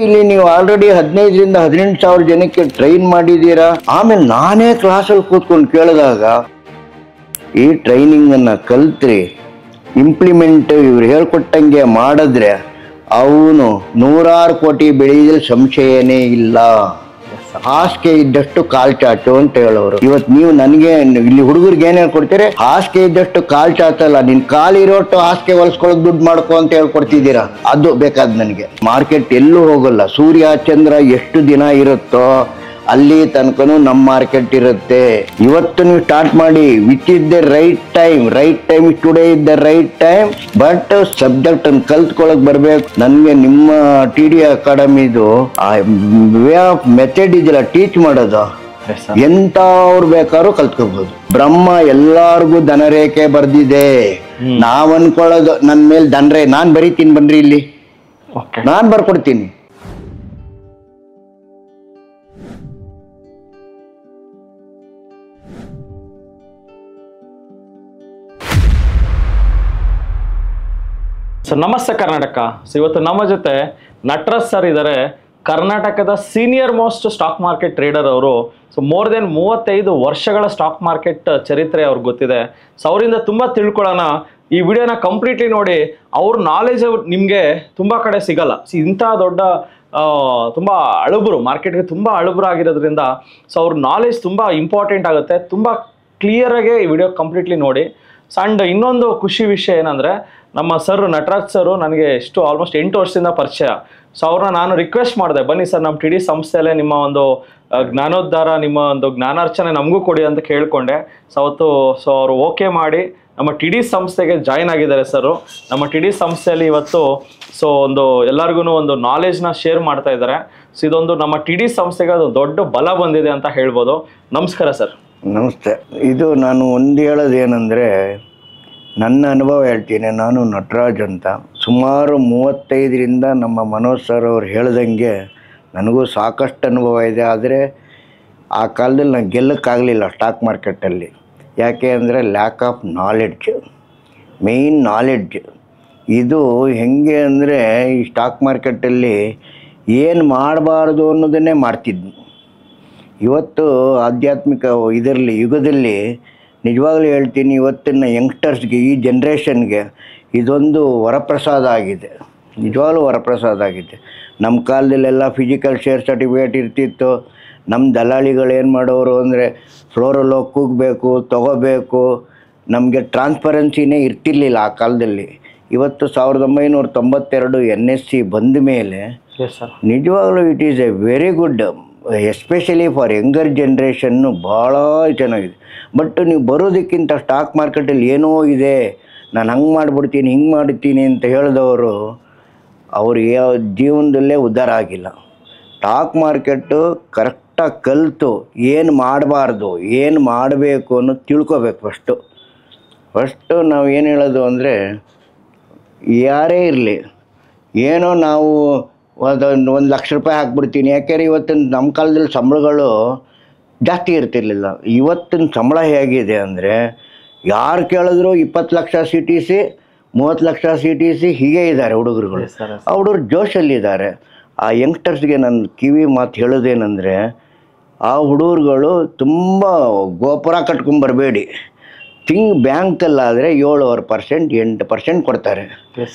ಇಲ್ಲಿ ನೀವು ಆಲ್ರೆಡಿ 15ರಿಂದ 18,000 ಜನಕ್ಕೆ ಟ್ರೈನ್ ಮಾಡಿದ್ದೀರಾ. ಆಮೇಲೆ ನಾನೇ ಕ್ಲಾಸಲ್ಲಿ ಕೂತ್ಕೊಂಡು ಕೇಳಿದಾಗ ಈ ಟ್ರೈನಿಂಗ್ ಅನ್ನ ಕಲ್ತ್ರಿ ಇಂಪ್ಲಿಮೆಂಟ್ ಇವ್ರು ಹೇಳ್ಕೊಟ್ಟಂಗೆ ಮಾಡಿದ್ರೆ ಅವನು 100 ಕೋಟಿ ಬೆಳೆಯಲು ಸಂಶಯನೇ ಇಲ್ಲ. ಹಾಸಿಗೆ ಇದ್ದಷ್ಟು ಕಾಲ್ ಚಾಚು ಅಂತ ಹೇಳೋರು. ಇವತ್ತು ನೀವು ನನಗೆ ಇಲ್ಲಿ ಹುಡುಗರಿಗೆ ಏನ್ ಹೇಳ್ಕೊಡ್ತೀರಿ? ಹಾಸಿಗೆ ಇದ್ದಷ್ಟು ಕಾಲ್ ಚಾಚಲ್ಲ, ನಿನ್ ಕಾಲಿರೋಟ್ಟು ಹಾಸಿಗೆ ಹೊಲ್ಸ್ಕೊಳಕ್ ದುಡ್ಡು ಮಾಡ್ಕೊ ಅಂತ ಹೇಳ್ಕೊಡ್ತಿದ್ದೀರಾ. ಅದು ಬೇಕಾದ್ ನನಗೆ. ಮಾರ್ಕೆಟ್ ಎಲ್ಲೂ ಹೋಗಲ್ಲ. ಸೂರ್ಯ ಚಂದ್ರ ಎಷ್ಟು ದಿನ ಇರುತ್ತೋ ಅಲ್ಲಿ ತನಕನೂ ನಮ್ಮ ಮಾರ್ಕೆಟ್ ಇರುತ್ತೆ. ಇವತ್ತು ನೀವು ಸ್ಟಾರ್ಟ್ ಮಾಡಿ, which is the right time today is the right time. But subject ಅನ್ನು ಕಲ್ತ್ಕೊಳಕ್ ಬರ್ಬೇಕು. ನನ್ಗೆ ನಿಮ್ಮ TD ಅಕಾಡೆಮಿದು ವೇ ಆಫ್ ಮೆಥಡ್ ಇದೆಲ್ಲ ಟೀಚ್ ಮಾಡೋದು ಎಂತವ್ರು ಬೇಕಾದ್ರೂ ಕಲ್ತ್ಕೋಬಹುದು. ಬ್ರಹ್ಮ ಎಲ್ಲಾರ್ಗು ದನರೇಖೆ ಬರ್ದಿದೆ. ನಾವ್ ಅನ್ಕೊಳ್ಳೋದು ನನ್ ಮೇಲೆ ದನರೇ ನಾನ್ ಬರೀತೀನಿ, ಬನ್ರಿ ಇಲ್ಲಿ ನಾನ್ ಬರ್ಕೊಡ್ತೀನಿ. ಸೊ ನಮಸ್ತೆ ಕರ್ನಾಟಕ. ಸೊ ಇವತ್ತು ನಮ್ಮ ಜೊತೆ ನಟರಾಜ್ ಸರ್ ಇದ್ದಾರೆ. ಕರ್ನಾಟಕದ senior most stock market trader ಅವರು. ಸೊ ಮೋರ್ ದೆನ್ 35 ವರ್ಷಗಳ ಸ್ಟಾಕ್ ಮಾರ್ಕೆಟ್ ಚರಿತ್ರೆ ಅವ್ರಿಗೆ ಗೊತ್ತಿದೆ. ಸೊ ಅವರಿಂದ ತುಂಬ ತಿಳ್ಕೊಳ್ಳೋಣ. ಈ ವಿಡಿಯೋನ ಕಂಪ್ಲೀಟ್ಲಿ ನೋಡಿ. ಅವ್ರ ನಾಲೆಜ್ ನಿಮಗೆ ತುಂಬ ಕಡೆ ಸಿಗಲ್ಲ. ಇಂಥ ದೊಡ್ಡ ತುಂಬ ಅಳುಬರು, ಮಾರ್ಕೆಟ್ಗೆ ತುಂಬ ಅಳುಬರು ಆಗಿರೋದ್ರಿಂದ ಸೊ ಅವ್ರ ನಾಲೆಜ್ ತುಂಬ ಇಂಪಾರ್ಟೆಂಟ್ ಆಗುತ್ತೆ. ತುಂಬ ಕ್ಲಿಯರಾಗೆ ಈ ವಿಡಿಯೋ ಕಂಪ್ಲೀಟ್ಲಿ ನೋಡಿ. ಆ್ಯಂಡ್ ಇನ್ನೊಂದು ಖುಷಿ ವಿಷಯ ಏನಂದರೆ, ನಮ್ಮ ಸರ್ ನಟರಾಜ್ ಸರು ನನಗೆ ಆಲ್ಮೋಸ್ಟ್ 8 ವರ್ಷದಿಂದ ಪರಿಚಯ. ಸೊ ಅವ್ರನ್ನ ನಾನು ರಿಕ್ವೆಸ್ಟ್ ಮಾಡಿದೆ, ಬನ್ನಿ ಸರ್ ನಮ್ಮ TD ಸಂಸ್ಥೆಯಲ್ಲೇ ನಿಮ್ಮ ಒಂದು ಜ್ಞಾನೋದ್ಧಾರ, ನಿಮ್ಮ ಒಂದು ಜ್ಞಾನಾರ್ಚನೆ ನಮಗೂ ಕೊಡಿ ಅಂತ ಕೇಳಿಕೊಂಡೆ. ಸೊ ಅವರು ಓಕೆ ಮಾಡಿ ನಮ್ಮ TD ಸಂಸ್ಥೆಗೆ ಜಾಯ್ನ್ ಆಗಿದ್ದಾರೆ ಸರು. ನಮ್ಮ TD ಸಂಸ್ಥೆಯಲ್ಲಿ ಇವತ್ತು ಎಲ್ಲರಿಗೂ ಒಂದು ನಾಲೆಜ್ನ ಶೇರ್ ಮಾಡ್ತಾ ಇದ್ದಾರೆ. ಸೊ ಇದೊಂದು ನಮ್ಮ TD ಸಂಸ್ಥೆಗೆ ಅದು ದೊಡ್ಡ ಬಲ ಬಂದಿದೆ ಅಂತ ಹೇಳ್ಬೋದು. ನಮಸ್ಕಾರ ಸರ್. ನಮಸ್ತೆ. ಇದು ನಾನು ಒಂದು ಹೇಳೋದೇನೆಂದರೆ, ನನ್ನ ಅನುಭವ ಹೇಳ್ತೀನಿ. ನಾನು ನಟರಾಜ್ ಅಂತ. ಸುಮಾರು 35ರಿಂದ ನಮ್ಮ ಮನೋಜ್ ಸರ್ ಅವ್ರು ಹೇಳ್ದಂಗೆ ನನಗೂ ಸಾಕಷ್ಟು ಅನುಭವ ಇದೆ. ಆದರೆ ಆ ಕಾಲದಲ್ಲಿ ನಾನು ಗೆಲ್ಲಕ್ಕಾಗಲಿಲ್ಲ ಸ್ಟಾಕ್ ಮಾರ್ಕೆಟಲ್ಲಿ. ಯಾಕೆ ಅಂದರೆ lack of knowledge, main knowledge. ಇದು ಹೆಂಗೆ ಅಂದರೆ, ಈ ಸ್ಟಾಕ್ ಮಾರ್ಕೆಟಲ್ಲಿ ಏನು ಮಾಡಬಾರ್ದು ಅನ್ನೋದನ್ನೇ ಮಾಡ್ತಿದ್ವಿ. ಇವತ್ತು ಆಧ್ಯಾತ್ಮಿಕ ಇದರಲ್ಲಿ ಯುಗದಲ್ಲಿ ನಿಜವಾಗ್ಲೂ ಹೇಳ್ತೀನಿ, ಇವತ್ತಿನ ಯಂಗ್ಸ್ಟರ್ಸ್ಗೆ, ಈ ಜನ್ರೇಷನ್ಗೆ ಇದೊಂದು ವರಪ್ರಸಾದ ಆಗಿದೆ. ನಿಜವಾಗ್ಲೂ ವರಪ್ರಸಾದ ಆಗಿದೆ. ನಮ್ಮ ಕಾಲದಲ್ಲೆಲ್ಲ ಫಿಸಿಕಲ್ ಶೇರ್ ಸರ್ಟಿಫಿಕೇಟ್ ಇರ್ತಿತ್ತು. ನಮ್ಮ ದಲ್ಲಾಳಿಗಳು ಏನು ಮಾಡೋರು ಅಂದರೆ, ಫ್ಲೋರಲ್ಲಿ ಹೋಗಿ ಕೂಗಬೇಕು, ತೊಗೋಬೇಕು. ನಮಗೆ ಟ್ರಾನ್ಸ್ಪರೆನ್ಸಿನೇ ಇರ್ತಿರ್ಲಿಲ್ಲ ಆ ಕಾಲದಲ್ಲಿ. ಇವತ್ತು 1992 NSE ಬಂದ ಮೇಲೆ ನಿಜವಾಗ್ಲೂ it is A very good, especially for younger generation ಭಾಳ ಚೆನ್ನಾಗಿದೆ. ಬಟ್ ನೀವು ಬರೋದಕ್ಕಿಂತ ಸ್ಟಾಕ್ ಮಾರ್ಕೆಟಲ್ಲಿ ಏನೋ ಇದೆ, ನಾನು ಹಂಗೆ ಮಾಡಿಬಿಡ್ತೀನಿ ಹಿಂಗೆ ಮಾಡ್ತೀನಿ ಅಂತ ಹೇಳಿದವರು ಅವ್ರಿಗೆ ಜೀವನದಲ್ಲೇ ಉದ್ಧಾರ ಆಗಿಲ್ಲ. ಸ್ಟಾಕ್ ಮಾರ್ಕೆಟು ಕರೆಕ್ಟಾಗಿ ಕಲಿತು ಏನು ಮಾಡಬಾರ್ದು, ಏನು ಮಾಡಬೇಕು ಅನ್ನೋದು ತಿಳ್ಕೊಬೇಕು. ಫಸ್ಟು ನಾವು ಏನು ಹೇಳೋದು ಅಂದರೆ, ಯಾರೇ ಇರಲಿ, ಏನೋ ನಾವು ಒಂದು ₹1,00,000 ಹಾಕ್ಬಿಡ್ತೀನಿ. ಯಾಕೆಂದರೆ ಇವತ್ತಿನ ನಮ್ಮ ಕಾಲದಲ್ಲಿ ಸಂಬಳಗಳು ಜಾಸ್ತಿ ಇರ್ತಿರ್ಲಿಲ್ಲ. ಇವತ್ತಿನ ಸಂಬಳ ಹೇಗಿದೆ ಅಂದರೆ, ಯಾರು ಕೇಳಿದ್ರು 20 ಲಕ್ಷ CTC, 30 ಲಕ್ಷ CTC ಹೀಗೆ ಇದ್ದಾರೆ ಹುಡುಗರುಗಳು. ಆ ಹುಡುಗರು ಜೋಶಲ್ಲಿದ್ದಾರೆ. ಆ ಯಂಗ್ಸ್ಟರ್ಸ್ಗೆ ನನ್ನ ಕಿವಿ ಮಾತು ಹೇಳೋದೇನೆಂದರೆ, ಆ ಹುಡುಗರುಗಳು ತುಂಬ ಗೋಪುರ ಕಟ್ಕೊಂಬರಬೇಡಿ. ಬ್ಯಾಂಕಲ್ಲಾದರೆ 7% 8% ಕೊಡ್ತಾರೆ.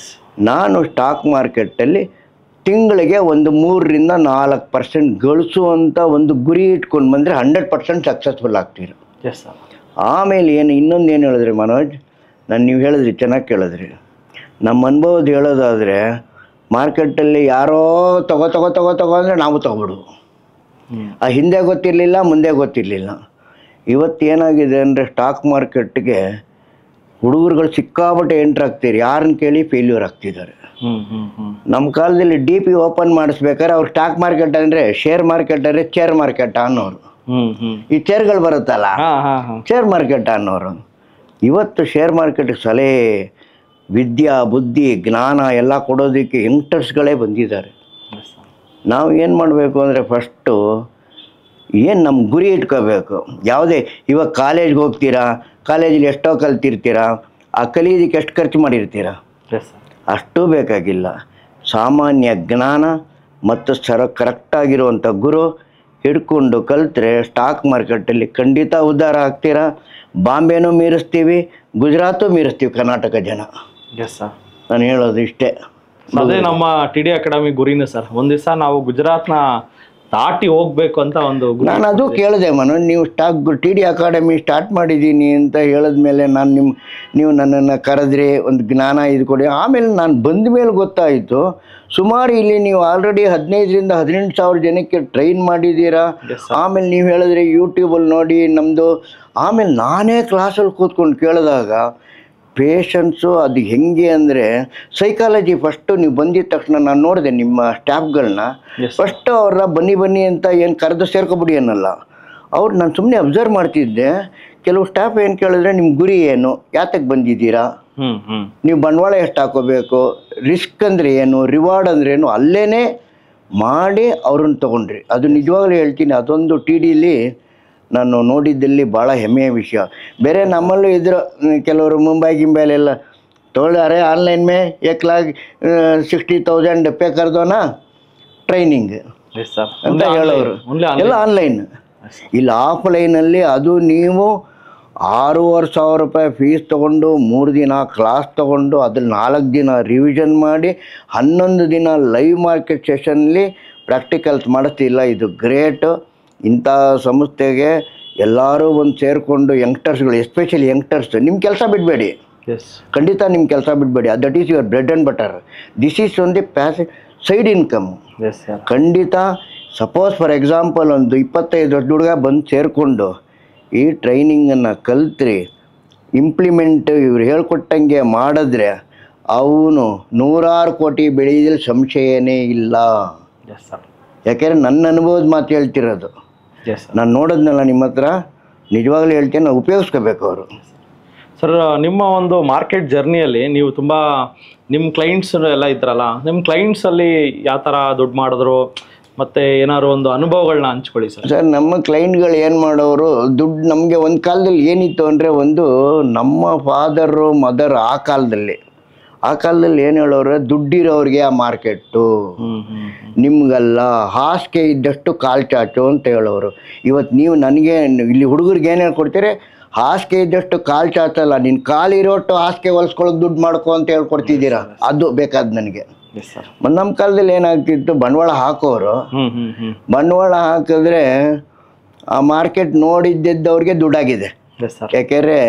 ನಾನು ಸ್ಟಾಕ್ ಮಾರ್ಕೆಟಲ್ಲಿ ತಿಂಗಳಿಗೆ ಒಂದು 3ರಿಂದ 4% ಗಳಿಸುವಂಥ ಒಂದು ಗುರಿ ಇಟ್ಕೊಂಡು ಬಂದರೆ 100% ಸಕ್ಸಸ್ಫುಲ್ ಆಗ್ತೀರ. ಆಮೇಲೆ ಇನ್ನೊಂದು ಏನು ಹೇಳಿದ್ರಿ ಮನೋಜ್, ನೀವು ಹೇಳಿದ್ರಿ, ಚೆನ್ನಾಗಿ ಕೇಳಿದ್ರಿ. ನಮ್ಮ ಅನುಭವದ ಹೇಳೋದಾದರೆ, ಮಾರ್ಕೆಟಲ್ಲಿ ಯಾರೋ ತಗೋ ಅಂದರೆ ನಾವು ತಗೊಬಿಡು. ಆ ಹಿಂದೆ ಗೊತ್ತಿರಲಿಲ್ಲ, ಮುಂದೆ ಗೊತ್ತಿರಲಿಲ್ಲ. ಇವತ್ತೇನಾಗಿದೆ ಅಂದರೆ, ಸ್ಟಾಕ್ ಮಾರ್ಕೆಟ್ಗೆ ಹುಡುಗರುಗಳು ಸಿಕ್ಕಾಪಟ್ಟೆ ಎಂಟ್ರ್ ಆಗ್ತೀರಿ. ಯಾರನ್ನ ಕೇಳಿ ಫೇಲ್ಯೂರ್ ಆಗ್ತಿದ್ದಾರೆ. ನಮ್ಮ ಕಾಲದಲ್ಲಿ DP ಓಪನ್ ಮಾಡಿಸ್ಬೇಕಾದ್ರೆ ಅವ್ರು ಸ್ಟಾಕ್ ಮಾರ್ಕೆಟ್ ಅಂದರೆ, ಶೇರ್ ಮಾರ್ಕೆಟ್ ಅಂದರೆ ಶೇರ್ ಮಾರ್ಕೆಟ್ ಅನ್ನೋರು. ಈ ಚೇರ್ಗಳು ಬರುತ್ತಲ್ಲ, ಶೇರ್ ಮಾರ್ಕೆಟ್ ಅನ್ನೋರು. ಇವತ್ತು ಶೇರ್ ಮಾರ್ಕೆಟ್ಗೆ ಸಲಹೆ, ವಿದ್ಯಾ ಬುದ್ಧಿ ಜ್ಞಾನ ಎಲ್ಲ ಕೊಡೋದಕ್ಕೆ ಯಂಗ್ಸ್ಟರ್ಸ್ಗಳೇ ಬಂದಿದ್ದಾರೆ. ನಾವು ಏನು ಮಾಡಬೇಕು ಅಂದರೆ, ಫಸ್ಟು ಏನು ನಮ್ಮ ಗುರಿ ಇಟ್ಕೋಬೇಕು. ಯಾವುದೇ ಇವಾಗ ಕಾಲೇಜ್ಗೆ ಹೋಗ್ತೀರಾ, ಕಾಲೇಜಲ್ಲಿ ಎಷ್ಟೋ ಕಲ್ತಿರ್ತೀರಾ, ಆ ಕಲಿಯೋದಕ್ಕೆ ಎಷ್ಟು ಖರ್ಚು ಮಾಡಿರ್ತೀರಾ? ಅಷ್ಟೂ ಬೇಕಾಗಿಲ್ಲ. ಸಾಮಾನ್ಯ ಜ್ಞಾನ ಮತ್ತು ಕರೆಕ್ಟಾಗಿರುವಂಥ ಗುರು ಹಿಡ್ಕೊಂಡು ಕಲಿತ್ರೆ ಸ್ಟಾಕ್ ಮಾರ್ಕೆಟಲ್ಲಿ ಖಂಡಿತ ಉದ್ಧಾರ ಆಗ್ತೀರಾ. ಬಾಂಬೆನೂ ಮೀರಿಸ್ತೀವಿ, ಗುಜರಾತು ಮೀರಿಸ್ತೀವಿ ಕರ್ನಾಟಕ ಜನ. ಎಸ್ ಸರ್, ನಾನು ಹೇಳೋದು ಇಷ್ಟೇ. ಅದೇ ನಮ್ಮ ಟಿ ಡಿ ಅಕಾಡೆಮಿ ಗುರಿನೇ ಸರ್. ಒಂದ್ ದಿವಸ ನಾವು ಗುಜರಾತ್ನ ದಾಟಿ ಹೋಗ್ಬೇಕು ಅಂತ ಒಂದು ನಾನು ಅದು ಕೇಳಿದೆ ಮನೋಜ್, ನೀವು ಟಿ ಡಿ ಅಕಾಡೆಮಿ ಸ್ಟಾರ್ಟ್ ಮಾಡಿದ್ದೀನಿ ಅಂತ ಹೇಳಿದ್ಮೇಲೆ ನೀವು ನನ್ನನ್ನು ಕರೆದ್ರಿ, ಒಂದು ಜ್ಞಾನ ಇದು ಕೊಡಿ. ಆಮೇಲೆ ನಾನು ಬಂದ ಮೇಲೆ ಗೊತ್ತಾಯಿತು, ಸುಮಾರು ಇಲ್ಲಿ ನೀವು ಆಲ್ರೆಡಿ 15ರಿಂದ 18,000 ಜನಕ್ಕೆ ಟ್ರೈನ್ ಮಾಡಿದ್ದೀರಾ. ಆಮೇಲೆ ನೀವು ಹೇಳಿದ್ರಿ ಯೂಟ್ಯೂಬಲ್ಲಿ ನೋಡಿ ನಮ್ಮದು. ಆಮೇಲೆ ನಾನೇ ಕ್ಲಾಸಲ್ಲಿ ಕೂತ್ಕೊಂಡು ಕೇಳಿದಾಗ ಪೇಷನ್ಸು ಅದು ಹೆಂಗೆ ಅಂದರೆ ಸೈಕಾಲಜಿ. ಫಸ್ಟು ನೀವು ಬಂದಿದ್ದ ತಕ್ಷಣ ನಾನು ನೋಡಿದೆ ನಿಮ್ಮ ಸ್ಟಾಫ್ಗಳನ್ನ. ಫಸ್ಟು ಅವ್ರ ಬನ್ನಿ ಅಂತ ಏನು ಕರೆದು ಸೇರ್ಕೊಬಿಡಿ ಅನ್ನಲ್ಲ. ಅವ್ರು ನಾನು ಸುಮ್ಮನೆ ಅಬ್ಸರ್ವ್ ಮಾಡ್ತಿದ್ದೆ. ಕೆಲವು ಸ್ಟಾಫ್ ಏನು ಕೇಳಿದ್ರೆ ನಿಮ್ಮ ಗುರಿ ಏನು, ಯಾತಕ್ಕೆ ಬಂದಿದ್ದೀರಾ, ನೀವು ಬಂಡವಾಳ ಎಷ್ಟು ಹಾಕೋಬೇಕು, ರಿಸ್ಕ್ ಅಂದರೆ ಏನು, ರಿವಾರ್ಡ್ ಅಂದರೆ ಏನು, ಅಲ್ಲೇ ಮಾಡಿ ಅವ್ರನ್ನ ತೊಗೊಂಡ್ರಿ. ಅದು ನಿಜವಾಗ್ಲೂ ಹೇಳ್ತೀನಿ, ಅದೊಂದು ಟಿ ಡಿಲಿ ನಾನು ನೋಡಿದ್ದಲ್ಲಿ ಭಾಳ ಹೆಮ್ಮೆಯ ವಿಷಯ. ಬೇರೆ ನಮ್ಮಲ್ಲೂ ಇದ್ರು ಕೆಲವರು ಮುಂಬೈಲೆಲ್ಲ ತೊಗೊಳ್ತಾರೆ, ಆನ್ಲೈನ್ ಮೇ 1,60,000 ಪೇ ಕರ್ದೋನಾ ಟ್ರೈನಿಂಗ್ ಅಂತ ಹೇಳೋರು ಎಲ್ಲ ಆನ್ಲೈನ್. ಇಲ್ಲಿ ಆಫ್ಲೈನಲ್ಲಿ ಅದು ನೀವು 6,500 ರೂಪಾಯಿ ಫೀಸ್ ತೊಗೊಂಡು 3 ದಿನ ಕ್ಲಾಸ್ ತೊಗೊಂಡು ಅದ್ರಲ್ಲಿ 4 ದಿನ ರಿವಿಷನ್ ಮಾಡಿ 11 ದಿನ ಲೈವ್ ಮಾರ್ಕೆಟ್ ಸೆಷನ್ಲಿ ಪ್ರಾಕ್ಟಿಕಲ್ಸ್ ಮಾಡಿಸ್ತಿಲ್ಲ. ಇದು ಗ್ರೇಟ್. ಇಂಥ ಸಂಸ್ಥೆಗೆ ಎಲ್ಲರೂ ಒಂದು ಸೇರಿಕೊಂಡು ಯಂಗ್ಸ್ಟರ್ಸ್ಗಳು, ಎಸ್ಪೆಷಲಿ ಯಂಗ್ಸ್ಟರ್ಸ್, ನಿಮ್ಮ ಕೆಲಸ ಬಿಡಬೇಡಿ. ಖಂಡಿತ ನಿಮ್ಮ ಕೆಲಸ ಬಿಡಬೇಡಿ. That is your bread and butter. This is ಒಂದು ಸೈಡ್ ಇನ್ಕಮ್. ಖಂಡಿತ ಸಪೋಸ್ ಫಾರ್ ಎಕ್ಸಾಂಪಲ್ ಒಂದು 25 ವರ್ಷದ ಹುಡುಗ ಬಂದು ಸೇರಿಕೊಂಡು ಈ ಟ್ರೈನಿಂಗನ್ನು ಕಲ್ತ್ರಿ, ಇಂಪ್ಲಿಮೆಂಟ್ ಇವ್ರು ಹೇಳ್ಕೊಟ್ಟಂಗೆ ಮಾಡಿದ್ರೆ ಅವನು 100 ಕೋಟಿ ಬೆಳೆಯೋದ್ರಲ್ಲಿ ಸಂಶಯನೇ ಇಲ್ಲ. ಯಾಕೆಂದರೆ ನನ್ನ ಅನುಭವದ ಮಾತು ಹೇಳ್ತಿರೋದು. ನಾನು ನೋಡೋದ್ನಲ್ಲ ನಿಮ್ಮ ಹತ್ರ, ನಿಜವಾಗ್ಲೂ ಹೇಳ್ತೀನಿ, ನಾವು ಉಪಯೋಗಿಸ್ಕೋಬೇಕು ಅವರು. ಸರ್, ನಿಮ್ಮ ಒಂದು ಮಾರ್ಕೆಟ್ ಜರ್ನಿಯಲ್ಲಿ ನೀವು ತುಂಬ ನಿಮ್ಮ ಕ್ಲೈಂಟ್ಸ್ ಎಲ್ಲ ಇದ್ರಲ್ಲ, ನಿಮ್ಮ ಕ್ಲೈಂಟ್ಸಲ್ಲಿ ಯಾವ ಥರ ದುಡ್ಡು ಮಾಡಿದ್ರು ಮತ್ತು ಏನಾದ್ರು ಒಂದು ಅನುಭವಗಳನ್ನ ಹಂಚ್ಕೊಳ್ಳಿ ಸರ್. ಸರ್, ನಮ್ಮ ಕ್ಲೈಂಟ್ಗಳು ಏನು ಮಾಡೋರು, ದುಡ್ಡು ನಮಗೆ ಒಂದು ಕಾಲದಲ್ಲಿ ಏನಿತ್ತು ಅಂದರೆ, ಒಂದು ನಮ್ಮ ಫಾದರು ಮದರ್ ಆ ಕಾಲದಲ್ಲಿ ಏನು ಹೇಳೋರು, ದುಡ್ಡಿರೋರಿಗೆ ಆ ಮಾರ್ಕೆಟ್ಟು, ನಿಮ್ಗಲ್ಲ, ಹಾಸಿಗೆ ಇದ್ದಷ್ಟು ಕಾಲು ಚಾಚು ಅಂತ ಹೇಳೋರು. ಇವತ್ತು ನೀವು ನನಗೆ ಇಲ್ಲಿ ಹುಡುಗರಿಗೆ ಏನು ಹೇಳ್ಕೊಡ್ತೀರಿ, ಹಾಸಿಗೆ ಇದ್ದಷ್ಟು ಕಾಲು ಚಾಚಲ್ಲ, ನಿನ್ನ ಕಾಲಿರೋಟ್ಟು ಹಾಸಿಗೆ ಹೊಲಿಸ್ಕೊಳ್ಳೋಕೆ ದುಡ್ಡು ಮಾಡ್ಕೊ ಅಂತ ಹೇಳ್ಕೊಡ್ತಿದ್ದೀರಾ. ಅದು ಬೇಕಾದ ನನಗೆ. ನಮ್ಮ ಕಾಲದಲ್ಲಿ ಏನಾಗ್ತಿತ್ತು, ಬಂಡವಾಳ ಹಾಕೋರು, ಬಂಡವಾಳ ಹಾಕಿದ್ರೆ ಆ ಮಾರ್ಕೆಟ್ ನೋಡಿದ್ದವ್ರಿಗೆ ದುಡ್ಡಾಗಿದೆ. ಯಾಕೆಂದರೆ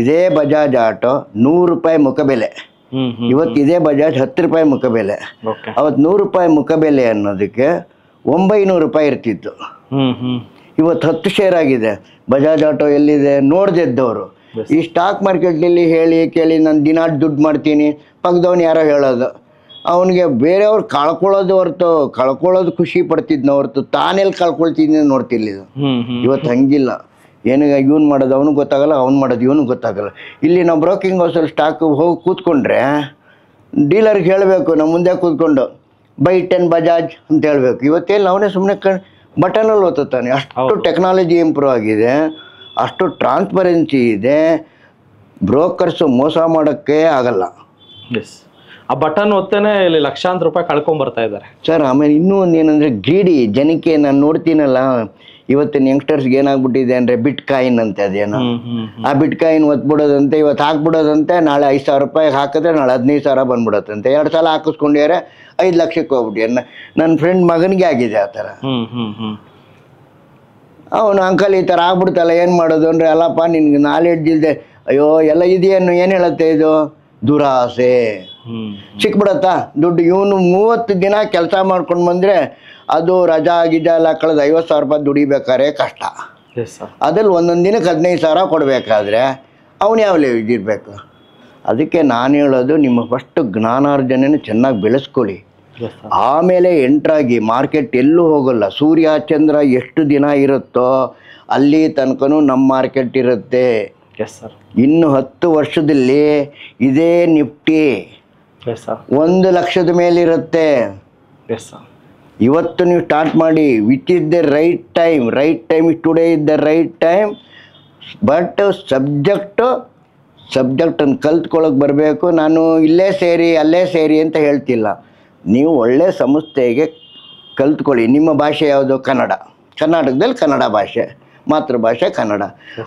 ಇದೇ ಬಜಾಜ್ ಆಟೋ 100 ರೂಪಾಯಿ ಮುಖಬೆಲೆ, ಇವತ್ತು ಇದೇ ಬಜಾಜ್ 10 ರೂಪಾಯಿ ಮುಖಬೆಲೆ. ಅವತ್ತು 100 ರೂಪಾಯಿ ಮುಖಬೆಲೆ ಅನ್ನೋದಕ್ಕೆ 900 ರೂಪಾಯಿ ಇರ್ತಿತ್ತು. ಇವತ್ತು 10 ಶೇರ್ ಆಗಿದೆ. ಬಜಾಜ್ ಆಟೋ ಎಲ್ಲಿದೆ ನೋಡ್ದಿದ್ದವರು. ಈ ಸ್ಟಾಕ್ ಮಾರ್ಕೆಟ್ನಲ್ಲಿ ಹೇಳಿ ಕೇಳಿ ನಾನು ದಿನ ದುಡ್ಡು ಮಾಡ್ತೀನಿ, ಪಕ್ಕದವನು ಯಾರೋ ಹೇಳೋದು, ಅವನಿಗೆ ಬೇರೆಯವ್ರು ಕಳ್ಕೊಳ್ಳೋದು ಖುಷಿ ಪಡ್ತಿದ್ನ ಹೊರತು ತಾನೆಲ್ಲಿ ಕಳ್ಕೊಳ್ತಿದ್ನ ನೋಡ್ತಿರ್ಲಿಲ್ಲ. ಇವತ್ತು ಹಂಗಿಲ್ಲ. ಏನಾಗ ಇವ್ನು ಮಾಡೋದು ಅವನಿಗೆ ಗೊತ್ತಾಗಲ್ಲ, ಅವ್ನು ಮಾಡೋದು ಇವನಿಗೆ ಗೊತ್ತಾಗಲ್ಲ. ಇಲ್ಲಿ ನಾವು ಬ್ರೋಕಿಂಗ್ ಹೌಸಲ್ಲಿ ಸ್ಟಾಕ್ ಹೋಗಿ ಕೂತ್ಕೊಂಡ್ರೆ ಡೀಲರ್ಗೆ ಹೇಳಬೇಕು, ನಾವು ಮುಂದೆ ಕೂತ್ಕೊಂಡು ಬೈ 10 ಬಜಾಜ್ ಅಂತ ಹೇಳಬೇಕು. ಇವತ್ತೇನು ಅವನೇ ಸುಮ್ಮನೆ ಬಟನಲ್ಲಿ ಓದ್ತಾನೆ. ಅಷ್ಟು ಟೆಕ್ನಾಲಜಿ ಇಂಪ್ರೂವ್ ಆಗಿದೆ, ಅಷ್ಟು ಟ್ರಾನ್ಸ್ಪರೆನ್ಸಿ ಇದೆ. ಬ್ರೋಕರ್ಸು ಮೋಸ ಮಾಡೋಕ್ಕೆ ಆಗಲ್ಲ. ಆ ಬಟನ್ ಒತ್ತೇನೆ ಇಲ್ಲಿ ಲಕ್ಷಾಂತರ ರೂಪಾಯಿ ಕಳ್ಕೊಂಬರ್ತಾ ಇದ್ದಾರೆ ಸರ್. ಆಮೇಲೆ ಇನ್ನೂ ಒಂದು ಏನಂದರೆ ಗ್ರೀಡಿ ಜನಕ್ಕೆ. ನಾನು ನೋಡ್ತೀನಲ್ಲ ಇವತ್ತಿನ ಯಂಗ್ಸ್ಟರ್ಸ್ಗೆ ಏನಾಗ್ಬಿಟ್ಟಿದೆ ಅಂದರೆ ಬಿಟ್ ಕಾಯಿನ್ ಅಂತ ಅದೇನೋ, ಆ ಬಿಟ್ ಕಾಯಿನ್ ಒತ್ಬಿಡೋದಂತೆ, ಇವತ್ತು ಹಾಕ್ಬಿಡೋದಂತೆ, ನಾಳೆ 5,000 ರೂಪಾಯಿ ಹಾಕಿದ್ರೆ ನಾಳೆ 15,000 ಬಂದ್ಬಿಡತ್ತಂತೆ. 2 ಸಲ ಹಾಕಿಸ್ಕೊಂಡ್ಯಾರೆ 5 ಲಕ್ಷಕ್ಕೆ ಹೋಗ್ಬಿಟ್ಟು. ನನ್ನ ಫ್ರೆಂಡ್ ಮಗನಿಗೆ ಆಗಿದೆ ಆ ಥರ. ಅವನು ಅಂಕಲ್ ಈ ಥರ ಆಗ್ಬಿಡ್ತಲ್ಲ, ಏನು ಮಾಡೋದು ಅಂದರೆ, ಅಲ್ಲಪ್ಪ ನಿನ್ಗೆ ನಾಲೆಡ್ಜ್ ಇಲ್ಲದೆ, ಅಯ್ಯೋ ಎಲ್ಲ ಇದೆಯನ್ನು ಏನು ಹೇಳುತ್ತೆ ಇದು, ದುರಾಸೆ. ಸಿಕ್ಬಿಡತ್ತಾ ದುಡ್ಡು. ಇವನು 30 ದಿನ ಕೆಲಸ ಮಾಡ್ಕೊಂಡು ಬಂದರೆ ಅದು ರಜಾ ಗಿಜಾ ಎಲ್ಲ ಕಳೆದು 50,000 ರೂಪಾಯಿ ದುಡಿಬೇಕಾದ್ರೆ ಕಷ್ಟ. ಅದ್ರಲ್ಲಿ ಒಂದೊಂದು ದಿನಕ್ಕೆ 15,000 ಕೊಡಬೇಕಾದ್ರೆ ಅವನು ಯಾವ ಇದಿರಬೇಕು. ಅದಕ್ಕೆ ನಾನು ಹೇಳೋದು, ನಿಮ್ಮ ಫಸ್ಟ್ ಜ್ಞಾನಾರ್ಜನೆಯನ್ನು ಚೆನ್ನಾಗಿ ಬೆಳೆಸ್ಕೊಳ್ಳಿ, ಆಮೇಲೆ ಎಂಟ್ರಾಗಿ. ಮಾರ್ಕೆಟ್ ಎಲ್ಲೂ ಹೋಗಲ್ಲ. ಸೂರ್ಯ ಚಂದ್ರ ಎಷ್ಟು ದಿನ ಇರುತ್ತೋ ಅಲ್ಲಿ ತನಕನೂ ನಮ್ಮ ಮಾರ್ಕೆಟ್ ಇರುತ್ತೆ. ಇನ್ನು 10 ವರ್ಷದಲ್ಲಿ ಇದೇ ನಿಫ್ಟಿ 1 ಲಕ್ಷದ ಮೇಲಿರುತ್ತೆ. ಇವತ್ತು ನೀವು ಸ್ಟಾರ್ಟ್ ಮಾಡಿ. Which is the right time is today is the right time. But ಸಬ್ಜೆಕ್ಟನ್ನು ಕಲ್ತ್ಕೊಳ್ಳೋಕೆ ಬರಬೇಕು. ನಾನು ಇಲ್ಲೇ ಸೇರಿ ಅಲ್ಲೇ ಸೇರಿ ಅಂತ ಹೇಳ್ತಿಲ್ಲ. ನೀವು ಒಳ್ಳೆ ಸಂಸ್ಥೆಗೆ ಕಲ್ತ್ಕೊಳ್ಳಿ. ನಿಮ್ಮ ಭಾಷೆ ಯಾವುದು? ಕನ್ನಡ. ಕರ್ನಾಟಕದಲ್ಲಿ ಕನ್ನಡ ಭಾಷೆ, ಮಾತೃಭಾಷೆ ಕನ್ನಡ.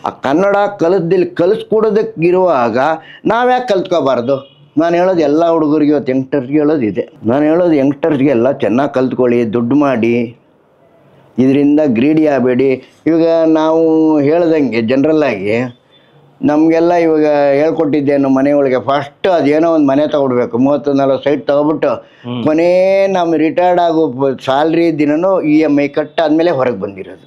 ಆ ಕನ್ನಡ ಕಲಿಸ್ಕೊಡೋದಕ್ಕಿರುವಾಗ ನಾವ್ಯಾಕೆ ಕಲ್ತ್ಕೋಬಾರ್ದು? ನಾನು ಹೇಳೋದು ಎಲ್ಲ ಹುಡುಗರಿಗೆ, ಇವತ್ತು ಯಂಗ್ಸ್ಟರ್ಸ್ಗೆ ಹೇಳೋದು ಇದೆ. ನಾನು ಹೇಳೋದು ಯಂಗ್ಸ್ಟರ್ಸ್ಗೆಲ್ಲ ಚೆನ್ನಾಗಿ ಕಲ್ತ್ಕೊಳ್ಳಿ, ದುಡ್ಡು ಮಾಡಿ, ಇದರಿಂದ ಗ್ರೀಡಿ ಆಗಬೇಡಿ. ಇವಾಗ ನಾವು ಹೇಳ್ದಂಗೆ ಜನರಲ್ಲಾಗಿ ನಮಗೆಲ್ಲ ಇವಾಗ ಹೇಳ್ಕೊಟ್ಟಿದ್ದೇನು, ಮನೆಯೊಳಗೆ ಫಸ್ಟ್ ಅದೇನೋ ಒಂದು ಮನೆ ತೊಗೊಡ್ಬೇಕು, 30-40 ಸೈಟ್ ತೊಗೊಬಿಟ್ಟು ಕೊನೇ ನಮ್ಮ ರಿಟೈರ್ಡ್ ಆಗೋ ಸ್ಯಾಲ್ರಿ ದಿನವೂ EMI ಕಟ್ಟಾದ್ಮೇಲೆ ಹೊರಗೆ ಬಂದಿರೋದು.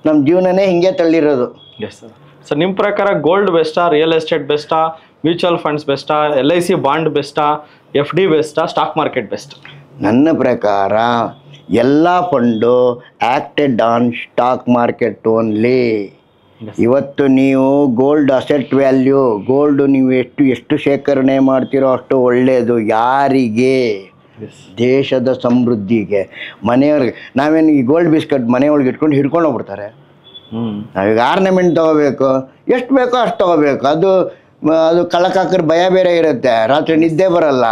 ನಮ್ಮ ಜೀವನನೇ ಹಿಂಗೆ ತಳ್ಳಿರೋದು. Yes sir. ಸೊ ನಿಮ್ಮ ಪ್ರಕಾರ ಗೋಲ್ಡ್ ಬೆಸ್ಟಾ, ರಿಯಲ್ ಎಸ್ಟೇಟ್ ಬೆಸ್ಟಾ, ಮ್ಯೂಚುವಲ್ ಫಂಡ್ಸ್ ಬೆಸ್ಟಾ, LIC ಬಾಂಡ್ ಬೆಸ್ಟಾ, FD ಬೆಸ್ಟಾ, ಸ್ಟಾಕ್ ಮಾರ್ಕೆಟ್ ಬೆಸ್ಟ್? ನನ್ನ ಪ್ರಕಾರ ಎಲ್ಲ fund acted on stock market only. ಇವತ್ತು ನೀವು ಗೋಲ್ಡ್ ಅಸೆಟ್ ವ್ಯಾಲ್ಯೂ, ಗೋಲ್ಡು ನೀವು ಎಷ್ಟು ಶೇಖರಣೆ ಮಾಡ್ತೀರೋ ಅಷ್ಟು ಒಳ್ಳೆಯದು. ಯಾರಿಗೆ? ದೇಶದ ಸಮೃದ್ಧಿಗೆ. ಮನೆಯವ್ರಿಗೆ ನಾವೇನು ಈ ಗೋಲ್ಡ್ ಬಿಸ್ಕಟ್ ಮನೆಯೊಳಗೆ ಇಟ್ಕೊಂಡು ಹಿಡ್ಕೊಂಡು ಹೋಗ್ಬಿಡ್ತಾರೆ. ನಾವೀಗ ಆರ್ನಮೆಂಟ್ ತೊಗೋಬೇಕು, ಎಷ್ಟು ಬೇಕೋ ಅಷ್ಟು ತೊಗೋಬೇಕು. ಅದು ಕಳ್ಳಕಾಕರ ಭಯ ಬೇರೆ ಇರುತ್ತೆ, ರಾತ್ರಿ ನಿದ್ದೆ ಬರಲ್ಲ.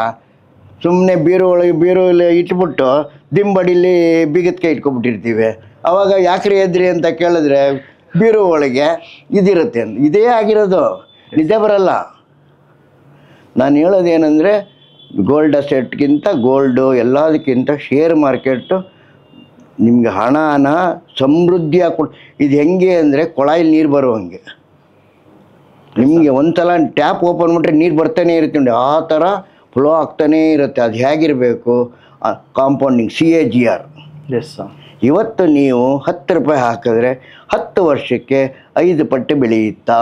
ಸುಮ್ಮನೆ ಬೀರು ಇಟ್ಬಿಟ್ಟು ದಿಂಬಡಿಲಿ ಬೀಗದ ಇಟ್ಕೊಬಿಟ್ಟಿರ್ತೀವಿ. ಅವಾಗ ಯಾಕ್ರಿ ಎದ್ರಿ ಅಂತ ಕೇಳಿದ್ರೆ ಬೀರು ಒಳಗೆ ಇದಿರುತ್ತೆ ಅಂತ. ಇದೇ ಆಗಿರೋದು, ನಿದ್ದೆ ಬರಲ್ಲ. ನಾನು ಹೇಳೋದೇನೆಂದರೆ ಗೋಲ್ಡ್ ಅಸೆಟ್ಗಿಂತ ಗೋಲ್ಡು ಎಲ್ಲದಕ್ಕಿಂತ ಶೇರ್ ಮಾರ್ಕೆಟು ನಿಮಗೆ ಹಣನ ಸಮೃದ್ಧಿಯಾಗಿ ಇದು ಹೆಂಗೆ ಅಂದರೆ ಕೊಳಾಯಲ್ಲಿ ನೀರು ಬರುವಂಗೆ. ನಿಮಗೆ ಒಂದ್ಸಲ ಟ್ಯಾಪ್ ಓಪನ್ ಮಾಡಿದ್ರೆ ನೀರು ಬರ್ತಾನೆ ಇರುತ್ತೆ ನೋಡಿ, ಆ ಥರ ಫ್ಲೋ ಆಗ್ತಾನೇ ಇರುತ್ತೆ. ಅದು ಹೇಗಿರಬೇಕು? Compounding, CAGR. Yes sir. ಇವತ್ತು ನೀವು 10 ರೂಪಾಯಿ ಹಾಕಿದ್ರೆ 10 ವರ್ಷಕ್ಕೆ 5 ಪಟ್ಟು ಬೆಳೆಯುತ್ತಾ?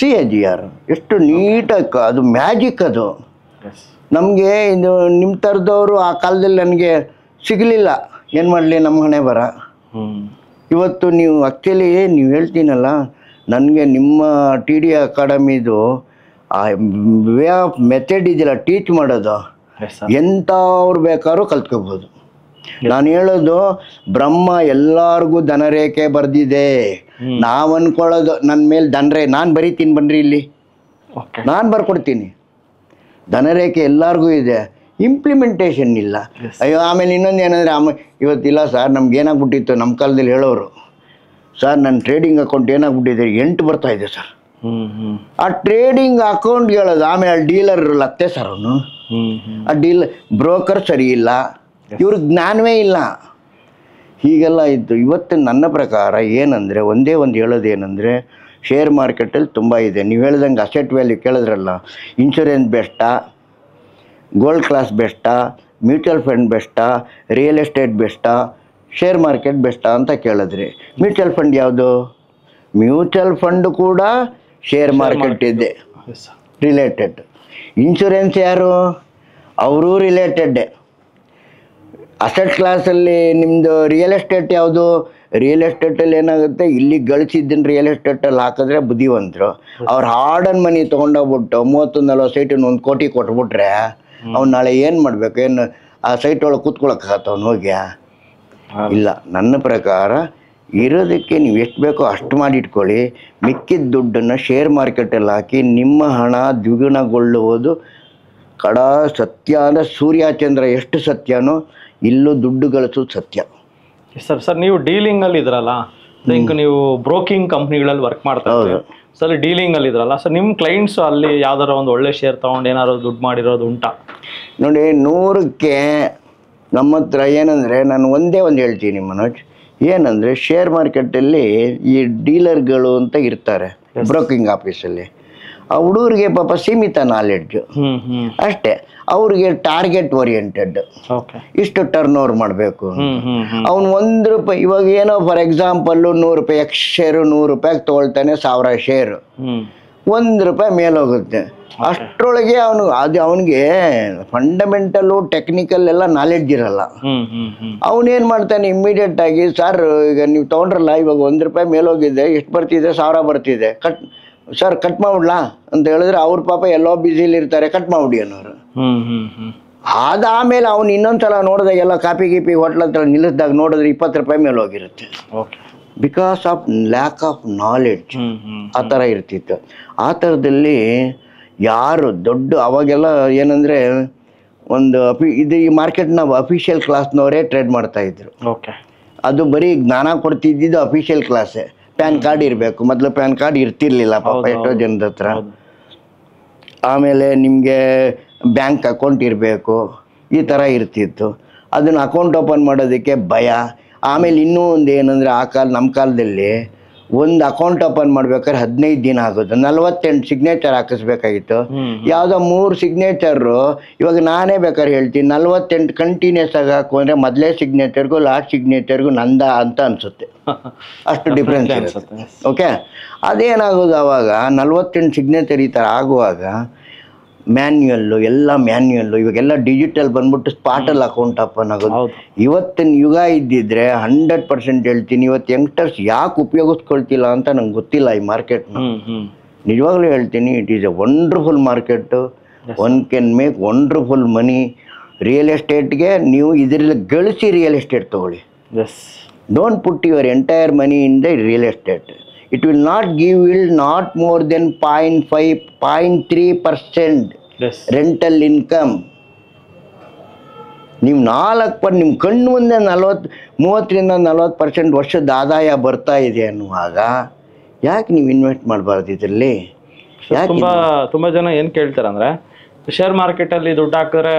CAGR ಎಷ್ಟು ನೀಟಾಗಿ, ಅದು ಮ್ಯಾಜಿಕ್. ಅದು ನಮಗೆ ಇದು ನಿಮ್ಮ ಥರದವರು ಆ ಕಾಲದಲ್ಲಿ ನನಗೆ ಸಿಗಲಿಲ್ಲ. ಏನು ಮಾಡಲಿ, ನಮ್ಮ ಹಣೆ ಬರ. ಇವತ್ತು ನೀವು ಆ್ಯಕ್ಚುಲಿ ನೀವು ಹೇಳ್ತೀನಲ್ಲ, ನನಗೆ ನಿಮ್ಮ TD ಅಕಾಡೆಮಿದು ಆ ವೇ ಆಫ್ ಮೆಥಡ್ ಇದೆಯಲ್ಲ, ಟೀಚ್ ಮಾಡೋದು, ಎಂಥವ್ರು ಬೇಕಾದ್ರೂ ಕಲ್ತ್ಕೋಬೋದು. ನಾನು ಹೇಳೋದು ಬ್ರಹ್ಮ ಎಲ್ಲರಿಗೂ ಧನರೇಖೆ ಬರೆದಿದೆ. ನಾವು ಅಂದ್ಕೊಳ್ಳೋದು ನನ್ನ ಮೇಲೆ ನಾನು ಬರೀತೀನಿ, ಬನ್ನಿರಿ ಇಲ್ಲಿ, ನಾನು ಬರ್ಕೊಡ್ತೀನಿ. ಧನರೇಖೆ ಎಲ್ಲರಿಗೂ ಇದೆ, ಇಂಪ್ಲಿಮೆಂಟೇಷನ್ ಇಲ್ಲ. ಅಯ್ಯೋ ಆಮೇಲೆ ಇನ್ನೊಂದು ಏನಂದರೆ ಇವತ್ತಿಲ್ಲ ಸರ್, ನಮ್ಗೆ ಏನಾಗ್ಬಿಟ್ಟಿತ್ತು ನಮ್ಮ ಕಾಲದಲ್ಲಿ ಹೇಳೋರು, ಸರ್ ನನ್ನ ಟ್ರೇಡಿಂಗ್ ಅಕೌಂಟ್ ಏನಾಗ್ಬಿಟ್ಟಿದೆ 8 ಬರ್ತಾಯಿದೆ ಸರ್. ಆ ಟ್ರೇಡಿಂಗ್ ಅಕೌಂಟ್ ಹೇಳೋದು, ಆಮೇಲೆ ಡೀಲರ್ ಲತ್ತೆ ಸರ್ ಅವನು, ಆ ಬ್ರೋಕರ್ ಸರಿ ಇಲ್ಲ, ಇವ್ರಿಗೆ ಜ್ಞಾನವೇ ಇಲ್ಲ. ಹೀಗೆಲ್ಲ ಇತ್ತು. ಇವತ್ತು ನನ್ನ ಪ್ರಕಾರ ಏನಂದರೆ ಒಂದೇ ಒಂದು ಹೇಳೋದೇನೆಂದರೆ ಶೇರ್ ಮಾರ್ಕೆಟಲ್ಲಿ ತುಂಬ ಇದೆ. ನೀವು ಹೇಳ್ದಂಗೆ ಅಸೆಟ್ ವ್ಯಾಲ್ಯೂ ಕೇಳಿದ್ರಲ್ಲ, ಇನ್ಶೂರೆನ್ಸ್ ಬೆಸ್ಟಾ, ಗೋಲ್ಡ್ ಕ್ಲಾಸ್ ಬೆಸ್ಟಾ, ಮ್ಯೂಚುವಲ್ ಫಂಡ್ ಬೆಸ್ಟಾ, ರಿಯಲ್ ಎಸ್ಟೇಟ್ ಬೆಸ್ಟಾ, ಶೇರ್ ಮಾರ್ಕೆಟ್ ಬೆಸ್ಟಾ ಅಂತ ಕೇಳಿದ್ರಿ. ಮ್ಯೂಚುವಲ್ ಫಂಡ್ ಯಾವುದು? ಮ್ಯೂಚುವಲ್ ಫಂಡ್ ಕೂಡ ಶೇರ್ ಮಾರ್ಕೆಟ್ ಇದೆ, ರಿಲೇಟೆಡ್. ಇನ್ಶೂರೆನ್ಸ್ ಯಾರು? ಅವರು ರಿಲೇಟೆಡ್ಡೆ. ಅಸೆಟ್ ಕ್ಲಾಸಲ್ಲಿ ನಿಮ್ಮದು ರಿಯಲ್ ಎಸ್ಟೇಟ್ ಯಾವುದು? ರಿಯಲ್ ಎಸ್ಟೇಟಲ್ಲಿ ಏನಾಗುತ್ತೆ, ಇಲ್ಲಿ ಗಳಿಸಿದ್ದನ್ನು ರಿಯಲ್ ಎಸ್ಟೇಟಲ್ಲಿ ಹಾಕಿದ್ರೆ ಬುದ್ಧಿವಂತರು. ಅವ್ರು ಹಾರ್ಡನ್ ಮನಿ ತೊಗೊಂಡೋಗ್ಬಿಟ್ಟು 30-40 ಸೈಟನ್ನು 1 ಕೋಟಿ ಕೊಟ್ಬಿಟ್ರೆ ಅವ್ನು ನಾಳೆ ಏನು ಮಾಡಬೇಕು? ಏನು ಆ ಸೈಟ್ ಒಳಗೆ ಕೂತ್ಕೊಳ್ಳೋಕ್ಕಾಗತ್ತ ಅವ್ನು ಹೋಗಿ? ಇಲ್ಲ. ನನ್ನ ಪ್ರಕಾರ ಇರೋದಕ್ಕೆ ನೀವು ಎಷ್ಟು ಬೇಕೋ ಅಷ್ಟು ಮಾಡಿಟ್ಕೊಳ್ಳಿ. ಮಿಕ್ಕಿದ ದುಡ್ಡನ್ನು ಶೇರ್ ಮಾರ್ಕೆಟಲ್ಲಿ ಹಾಕಿ ನಿಮ್ಮ ಹಣ ದ್ವಿಗುಣಗೊಳ್ಳುವುದು ಸತ್ಯ. ಸೂರ್ಯಚಂದ್ರ ಎಷ್ಟು ಸತ್ಯನೋ ಇಲ್ಲೂ ದುಡ್ಡು ಗಳಿಸೋದು ಸತ್ಯ. ಸರ್ ನೀವು ಡೀಲಿಂಗಲ್ಲಿ ಇದ್ರಲ್ಲ, ನೀವು ಬ್ರೋಕಿಂಗ್ ಕಂಪ್ನಿಗಳಲ್ಲಿ ವರ್ಕ್ ಮಾಡ್ತಾ ಇದ್ದೀರಿ ಸರ್, ಡೀಲಿಂಗಲ್ಲಿ ಇದ್ರಲ್ಲ ಸರ್, ನಿಮ್ಮ ಕ್ಲೈಂಟ್ಸ್ ಅಲ್ಲಿ ಯಾವ್ದಾರ ಒಂದು ಒಳ್ಳೆ ಶೇರ್ ತೊಗೊಂಡು ಏನಾದ್ರು ದುಡ್ಡು ಮಾಡಿರೋದು ಉಂಟಾ? ನೋಡಿ, 100ಕ್ಕೆ ನಮ್ಮ ಹತ್ರ ಏನಂದರೆ, ನಾನು ಒಂದೇ ಒಂದು ಹೇಳ್ತೀನಿ ಮನೋಜ್, ಏನಂದರೆ ಶೇರ್ ಮಾರ್ಕೆಟಲ್ಲಿ ಈ ಡೀಲರ್ಗಳು ಅಂತ ಇರ್ತಾರೆ ಬ್ರೋಕಿಂಗ್ ಆಫೀಸಲ್ಲಿ. ಆ ಹುಡುಗರಿಗೆ ಪಾಪ ಸೀಮಿತ ನಾಲೆಡ್ಜು ಅಷ್ಟೇ. ಅವ್ರಿಗೆ ಟಾರ್ಗೆಟ್ ಓರಿಯೆಂಟೆಡ್, ಇಷ್ಟು ಟರ್ನ್ ಓವರ್ ಮಾಡಬೇಕು. ಅವ್ನು 1 ರೂಪಾಯಿ, ಇವಾಗ ಏನೋ ಫಾರ್ ಎಕ್ಸಾಂಪಲ್ಲು 100 ರೂಪಾಯಿ ಎಕ್ಸ್ ಶೇರು 100 ರೂಪಾಯಿಗೆ ತೊಗೊಳ್ತಾನೆ, 1000 ಶೇರು, 1 ರೂಪಾಯಿ ಮೇಲೋಗುತ್ತೆ. ಅಷ್ಟರೊಳಗೆ ಅವನಿಗೆ ಫಂಡಮೆಂಟಲ್ಲು ಟೆಕ್ನಿಕಲ್ ಎಲ್ಲ ನಾಲೆಡ್ಜ್ ಇರಲ್ಲ. ಅವನೇನು ಮಾಡ್ತಾನೆ, ಇಮ್ಮಿಡಿಯೇಟ್ ಆಗಿ, ಸರ್ ಈಗ ನೀವು ತೊಗೊಂಡ್ರಲ್ಲ, ಇವಾಗ 1 ರೂಪಾಯಿ ಮೇಲೋಗಿದೆ, ಎಷ್ಟು ಬರ್ತಿದೆ? 1000 ಬರ್ತಿದೆ, ಸರ್ ಕಟ್ ಮಾಡ್ಬಿಡ್ಲಾ ಅಂತ ಹೇಳಿದ್ರೆ ಅವ್ರ ಪಾಪ ಎಲ್ಲೋ ಬ್ಯುಸಿಲಿ ಇರ್ತಾರೆ, ಕಟ್ ಮಾಡ್ಬಿಡಿ ಅನ್ನೋರು. ಅದಾದಮೇಲೆ ಅವ್ನು ಇನ್ನೊಂದ್ಸಲ ನೋಡಿದಾಗೆಲ್ಲ ಕಾಪಿ ಗೀಪಿ ಹೋಟ್ಲ್ ಹತ್ರ ನಿಲ್ಲಿಸಿದಾಗ ನೋಡಿದ್ರೆ 20 ರೂಪಾಯಿ ಮೇಲೆ ಹೋಗಿರುತ್ತೆ. Because of lack of knowledge ಆ ಥರ ಇರ್ತಿತ್ತು. ಆ ಥರದಲ್ಲಿ ಯಾರು ಅವಾಗೆಲ್ಲ ಏನಂದರೆ ಒಂದು ಇದು ಈ ಮಾರ್ಕೆಟ್ನ ಅಫಿಷಿಯಲ್ ಕ್ಲಾಸ್ನವರೇ ಟ್ರೇಡ್ ಮಾಡ್ತಾಯಿದ್ರು. ಓಕೆ. ಅದು ಬರೀ ಜ್ಞಾನ ಕೊಡ್ತಿದ್ದಿದ್ದು ಅಫಿಷಿಯಲ್ ಕ್ಲಾಸೇ. ಪ್ಯಾನ್ ಕಾರ್ಡ್ ಇರಬೇಕು, ಮೊದಲು ಪ್ಯಾನ್ ಕಾರ್ಡ್ ಇರ್ತಿರ್ಲಿಲ್ಲ ಪಾಪ ಎಷ್ಟೋ ಜನದ ಹತ್ರ. ಆಮೇಲೆ ನಿಮಗೆ ಬ್ಯಾಂಕ್ ಅಕೌಂಟ್ ಇರಬೇಕು, ಈ ಥರ ಇರ್ತಿತ್ತು. ಅದನ್ನು ಅಕೌಂಟ್ ಓಪನ್ ಮಾಡೋದಕ್ಕೆ ಭಯ. ಆಮೇಲೆ ಇನ್ನೂ ಒಂದು ಏನಂದರೆ ನಮ್ಮ ಕಾಲದಲ್ಲಿ ಒಂದು ಅಕೌಂಟ್ ಓಪನ್ ಮಾಡ್ಬೇಕಾದ್ರೆ 15 ದಿನ ಆಗೋದು, 48 ಸಿಗ್ನೇಚರ್ ಹಾಕಿಸ್ಬೇಕಾಗಿತ್ತು. ಯಾವುದೋ 3 ಸಿಗ್ನೇಚರು ಇವಾಗ ನಾನೇ ಬೇಕಾದ್ರೆ ಹೇಳ್ತೀನಿ 48 ಕಂಟಿನ್ಯೂಸ್ ಆಗಿ ಹಾಕು ಅಂದರೆ ಮೊದಲೇ ಸಿಗ್ನೇಚರ್ಗೂ ಲಾಸ್ಟ್ ಸಿಗ್ನೇಚರ್ಗೂ ನಂದ ಅಂತ ಅನಿಸುತ್ತೆ, ಅಷ್ಟು ಡಿಫ್ರೆನ್ಸ್ ಇರುತ್ತೆ. ಓಕೆ, ಅದೇನಾಗೋದು ಆವಾಗ 48 ಸಿಗ್ನೇಚರ್ ಈ ಥರ ಆಗುವಾಗ ಮ್ಯಾನ್ಯುಯಲ್ಲು, ಎಲ್ಲ ಮ್ಯಾನ್ಯುಯಲ್ಲು, ಇವಾಗೆಲ್ಲ ಡಿಜಿಟಲ್ ಬಂದ್ಬಿಟ್ಟು ಸ್ಪಾಟಲ್ಲಿ ಅಕೌಂಟ್ ಓಪನ್ ಆಗೋದು. ಇವತ್ತಿನ ಯುಗ ಇದ್ದಿದ್ರೆ 100% ಹೇಳ್ತೀನಿ, ಇವತ್ತು ಯಂಗ್ಸ್ಟರ್ಸ್ ಯಾಕೆ ಉಪಯೋಗಿಸ್ಕೊಳ್ತಿಲ್ಲ ಅಂತ ನಂಗೆ ಗೊತ್ತಿಲ್ಲ ಈ ಮಾರ್ಕೆಟ್ನ. ನಿಜವಾಗ್ಲೂ ಹೇಳ್ತೀನಿ, it is a wonderful market. One can make wonderful money. Real ಎಸ್ಟೇಟ್ಗೆ ನೀವು ಇದರಲ್ಲಿ ಗಳಿಸಿ ರಿಯಲ್ ಎಸ್ಟೇಟ್ ತೊಗೊಳ್ಳಿ. Don't put your entire money in the real estate. It will not give yield not more than 0.5, 0.3% rental income. ನೀವು 4% ನಿಮ್ಮ ಕಣ್ಣು ಮುಂದೆ 30ರಿಂದ 40% ವರ್ಷದ ಆದಾಯ ಬರ್ತಾ ಇದೆ ಅನ್ನುವಾಗ ಯಾಕೆ ನೀವು ಇನ್ವೆಸ್ಟ್ ಮಾಡಬಾರ್ದು ಇದರಲ್ಲಿ? ತುಂಬ ಜನ ಏನು ಕೇಳ್ತಾರೆ ಅಂದರೆ, ಶೇರ್ ಮಾರ್ಕೆಟಲ್ಲಿ ದುಡ್ಡು ಹಾಕಿದ್ರೆ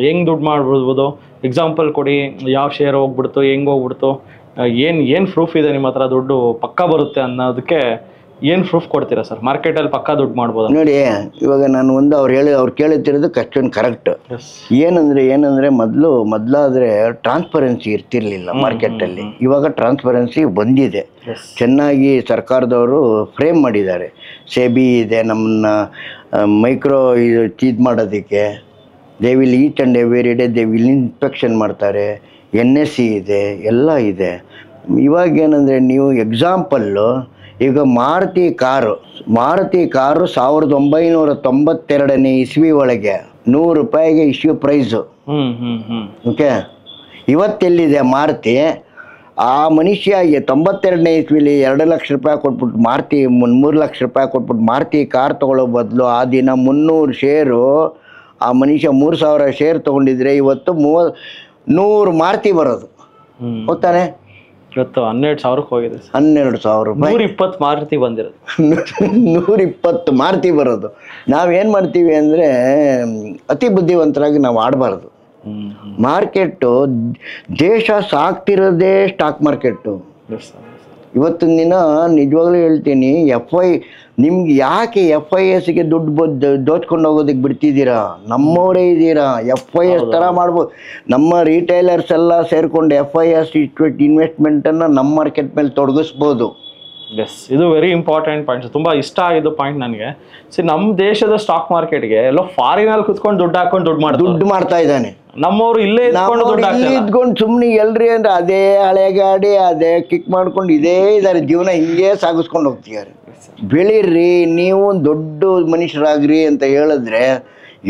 ಹೆಂಗೆ ದುಡ್ಡು ಮಾಡ್ಬಿಡ್ಬೋದು, ಎಕ್ಸಾಂಪಲ್ ಕೊಡಿ, ಯಾವ ಶೇರ್ ಹೋಗ್ಬಿಡ್ತು, ಹೆಂಗೆ ಹೋಗ್ಬಿಡ್ತು, ಏನು ಪ್ರೂಫ್ ಇದೆ ನಿಮ್ಮ ಹತ್ರ ದುಡ್ಡು ಪಕ್ಕ ಬರುತ್ತೆ ಅನ್ನೋದಕ್ಕೆ ಏನು ಪ್ರೂಫ್ ಕೊಡ್ತೀರಾ ಸರ್? ಮಾರ್ಕೆಟಲ್ಲಿ ಪಕ್ಕ ದುಡ್ಡು ಮಾಡ್ಬೋದು ನೋಡಿ. ಇವಾಗ ನಾನು ಅವ್ರು ಕೇಳುತ್ತಿರೋದು ಕ್ವಶನ್ ಕರೆಕ್ಟ್. ಏನಂದರೆ ಮೊದಲಾದರೆ ಟ್ರಾನ್ಸ್ಪರೆನ್ಸಿ ಇರ್ತಿರ್ಲಿಲ್ಲ ಮಾರ್ಕೆಟಲ್ಲಿ. ಇವಾಗ ಟ್ರಾನ್ಸ್ಪರೆನ್ಸಿ ಬಂದಿದೆ, ಚೆನ್ನಾಗಿ ಸರ್ಕಾರದವರು ಫ್ರೇಮ್ ಮಾಡಿದ್ದಾರೆ. ಸೆಬಿ ಇದೆ ನಮ್ಮನ್ನ ಮೈಕ್ರೋ ಇದು ಮಾಡೋದಕ್ಕೆ. They will each and every day they will inspection ಮಾಡ್ತಾರೆ. NSE ಇದೆ, ಎಲ್ಲ ಇದೆ. ಇವಾಗ ಏನಂದರೆ ನೀವು ಎಕ್ಸಾಂಪಲ್ಲು, ಈಗ ಮಾರುತಿ ಕಾರು 1992ನೇ ಇಸ್ವಿ ಒಳಗೆ ₹100 ಇಶ್ಯೂ ಪ್ರೈಸು. ಓಕೆ, ಇವತ್ತೆಲ್ಲಿದೆ ಮಾರುತಿ? ಆ ಮನುಷ್ಯ 92ನೇ ಇಸ್ವಿಲಿ ₹2 ಲಕ್ಷ ಕೊಟ್ಬಿಟ್ಟು ಮಾರುತಿ ₹3 ಲಕ್ಷ ಕೊಟ್ಬಿಟ್ಟು ಮಾರುತಿ ಕಾರ್ ತೊಗೊಳ್ಳೋ ಬದಲು ಆ ದಿನ 300 ಶೇರು ಆ ಮನುಷ್ಯ 3000 ಶೇರ್ ತೊಗೊಂಡಿದ್ರೆ ಇವತ್ತು 100 ಮಾರುತಿ ಬರೋದು. ಗೊತ್ತಾನೆ? ಇವತ್ತು 12,000 ಹೋಗಿದೆ. 12,000 ರೂಪಾಯಿ 120 ಮಾರುತಿ ಬಂದಿರೋದು. 120 ಮಾರುತಿ ಬರೋದು. ನಾವೇನು ಮಾಡ್ತೀವಿ ಅಂದರೆ ಅತಿ ಬುದ್ಧಿವಂತರಾಗಿ ನಾವು ಆಡಬಾರ್ದು. ಮಾರ್ಕೆಟು ದೇಶ ಸಾಕ್ತಿರೋದೇ ಸ್ಟಾಕ್ ಮಾರ್ಕೆಟು. ಇವತ್ತಿನ ದಿನ ನಿಜವಾಗ್ಲೂ ಹೇಳ್ತೀನಿ, ನಿಮ್ಗೆ ಯಾಕೆ FISಗೆ ದುಡ್ಡು ದೋಚ್ಕೊಂಡು ಹೋಗೋದಕ್ಕೆ ಬಿಡ್ತಿದ್ದೀರಾ? ನಮ್ಮವರೇ ಇದ್ದೀರಾ, FIS ಥರ ಮಾಡ್ಬೋದು. ನಮ್ಮ ರಿಟೈಲರ್ಸ್ ಎಲ್ಲ ಸೇರಿಕೊಂಡು FIS ಇನ್ವೆಸ್ಟ್ಮೆಂಟನ್ನು ನಮ್ಮ ಮಾರ್ಕೆಟ್ ಮೇಲೆ ತೊಡಗಿಸ್ಬೋದು. ಇದು ವೆರಿ ಇಂಪಾರ್ಟೆಂಟ್ ಪಾಯಿಂಟ್. ತುಂಬ ಇಷ್ಟ ಆಗಿದ್ದು ಪಾಯಿಂಟ್ ನನಗೆ. ನಮ್ಮ ದೇಶದ ಸ್ಟಾಕ್ ಮಾರ್ಕೆಟ್ಗೆ ಎಲ್ಲೋ ಫಾರಿನಲ್ಲಿ ಕುತ್ಕೊಂಡು ದುಡ್ಡು ಹಾಕೊಂಡು ದುಡ್ಡು ಮಾಡ್ತಾ ಇದ್ದಾನೆ. ನಮ್ಮವರು ಇಲ್ಲೇ ಇದ್ಕೊಂಡು ಸುಮ್ಮನೆ ಎಲ್ರಿ ಅಂದ್ರೆ ಅದೇ ಹಳೆ ಗಾಡಿ, ಅದೇ ಕಿಕ್ ಮಾಡ್ಕೊಂಡು ಇದೇ ಇದಾರೆ ಜೀವನ, ಹಿಂಗೆ ಸಾಗಿಸ್ಕೊಂಡು ಹೋಗ್ತಿದ್ದಾರೆ. ಬೆಳೀರಿ, ನೀವು ದೊಡ್ಡ ಮನುಷ್ಯರಾಗ್ರಿ ಅಂತ ಹೇಳಿದ್ರೆ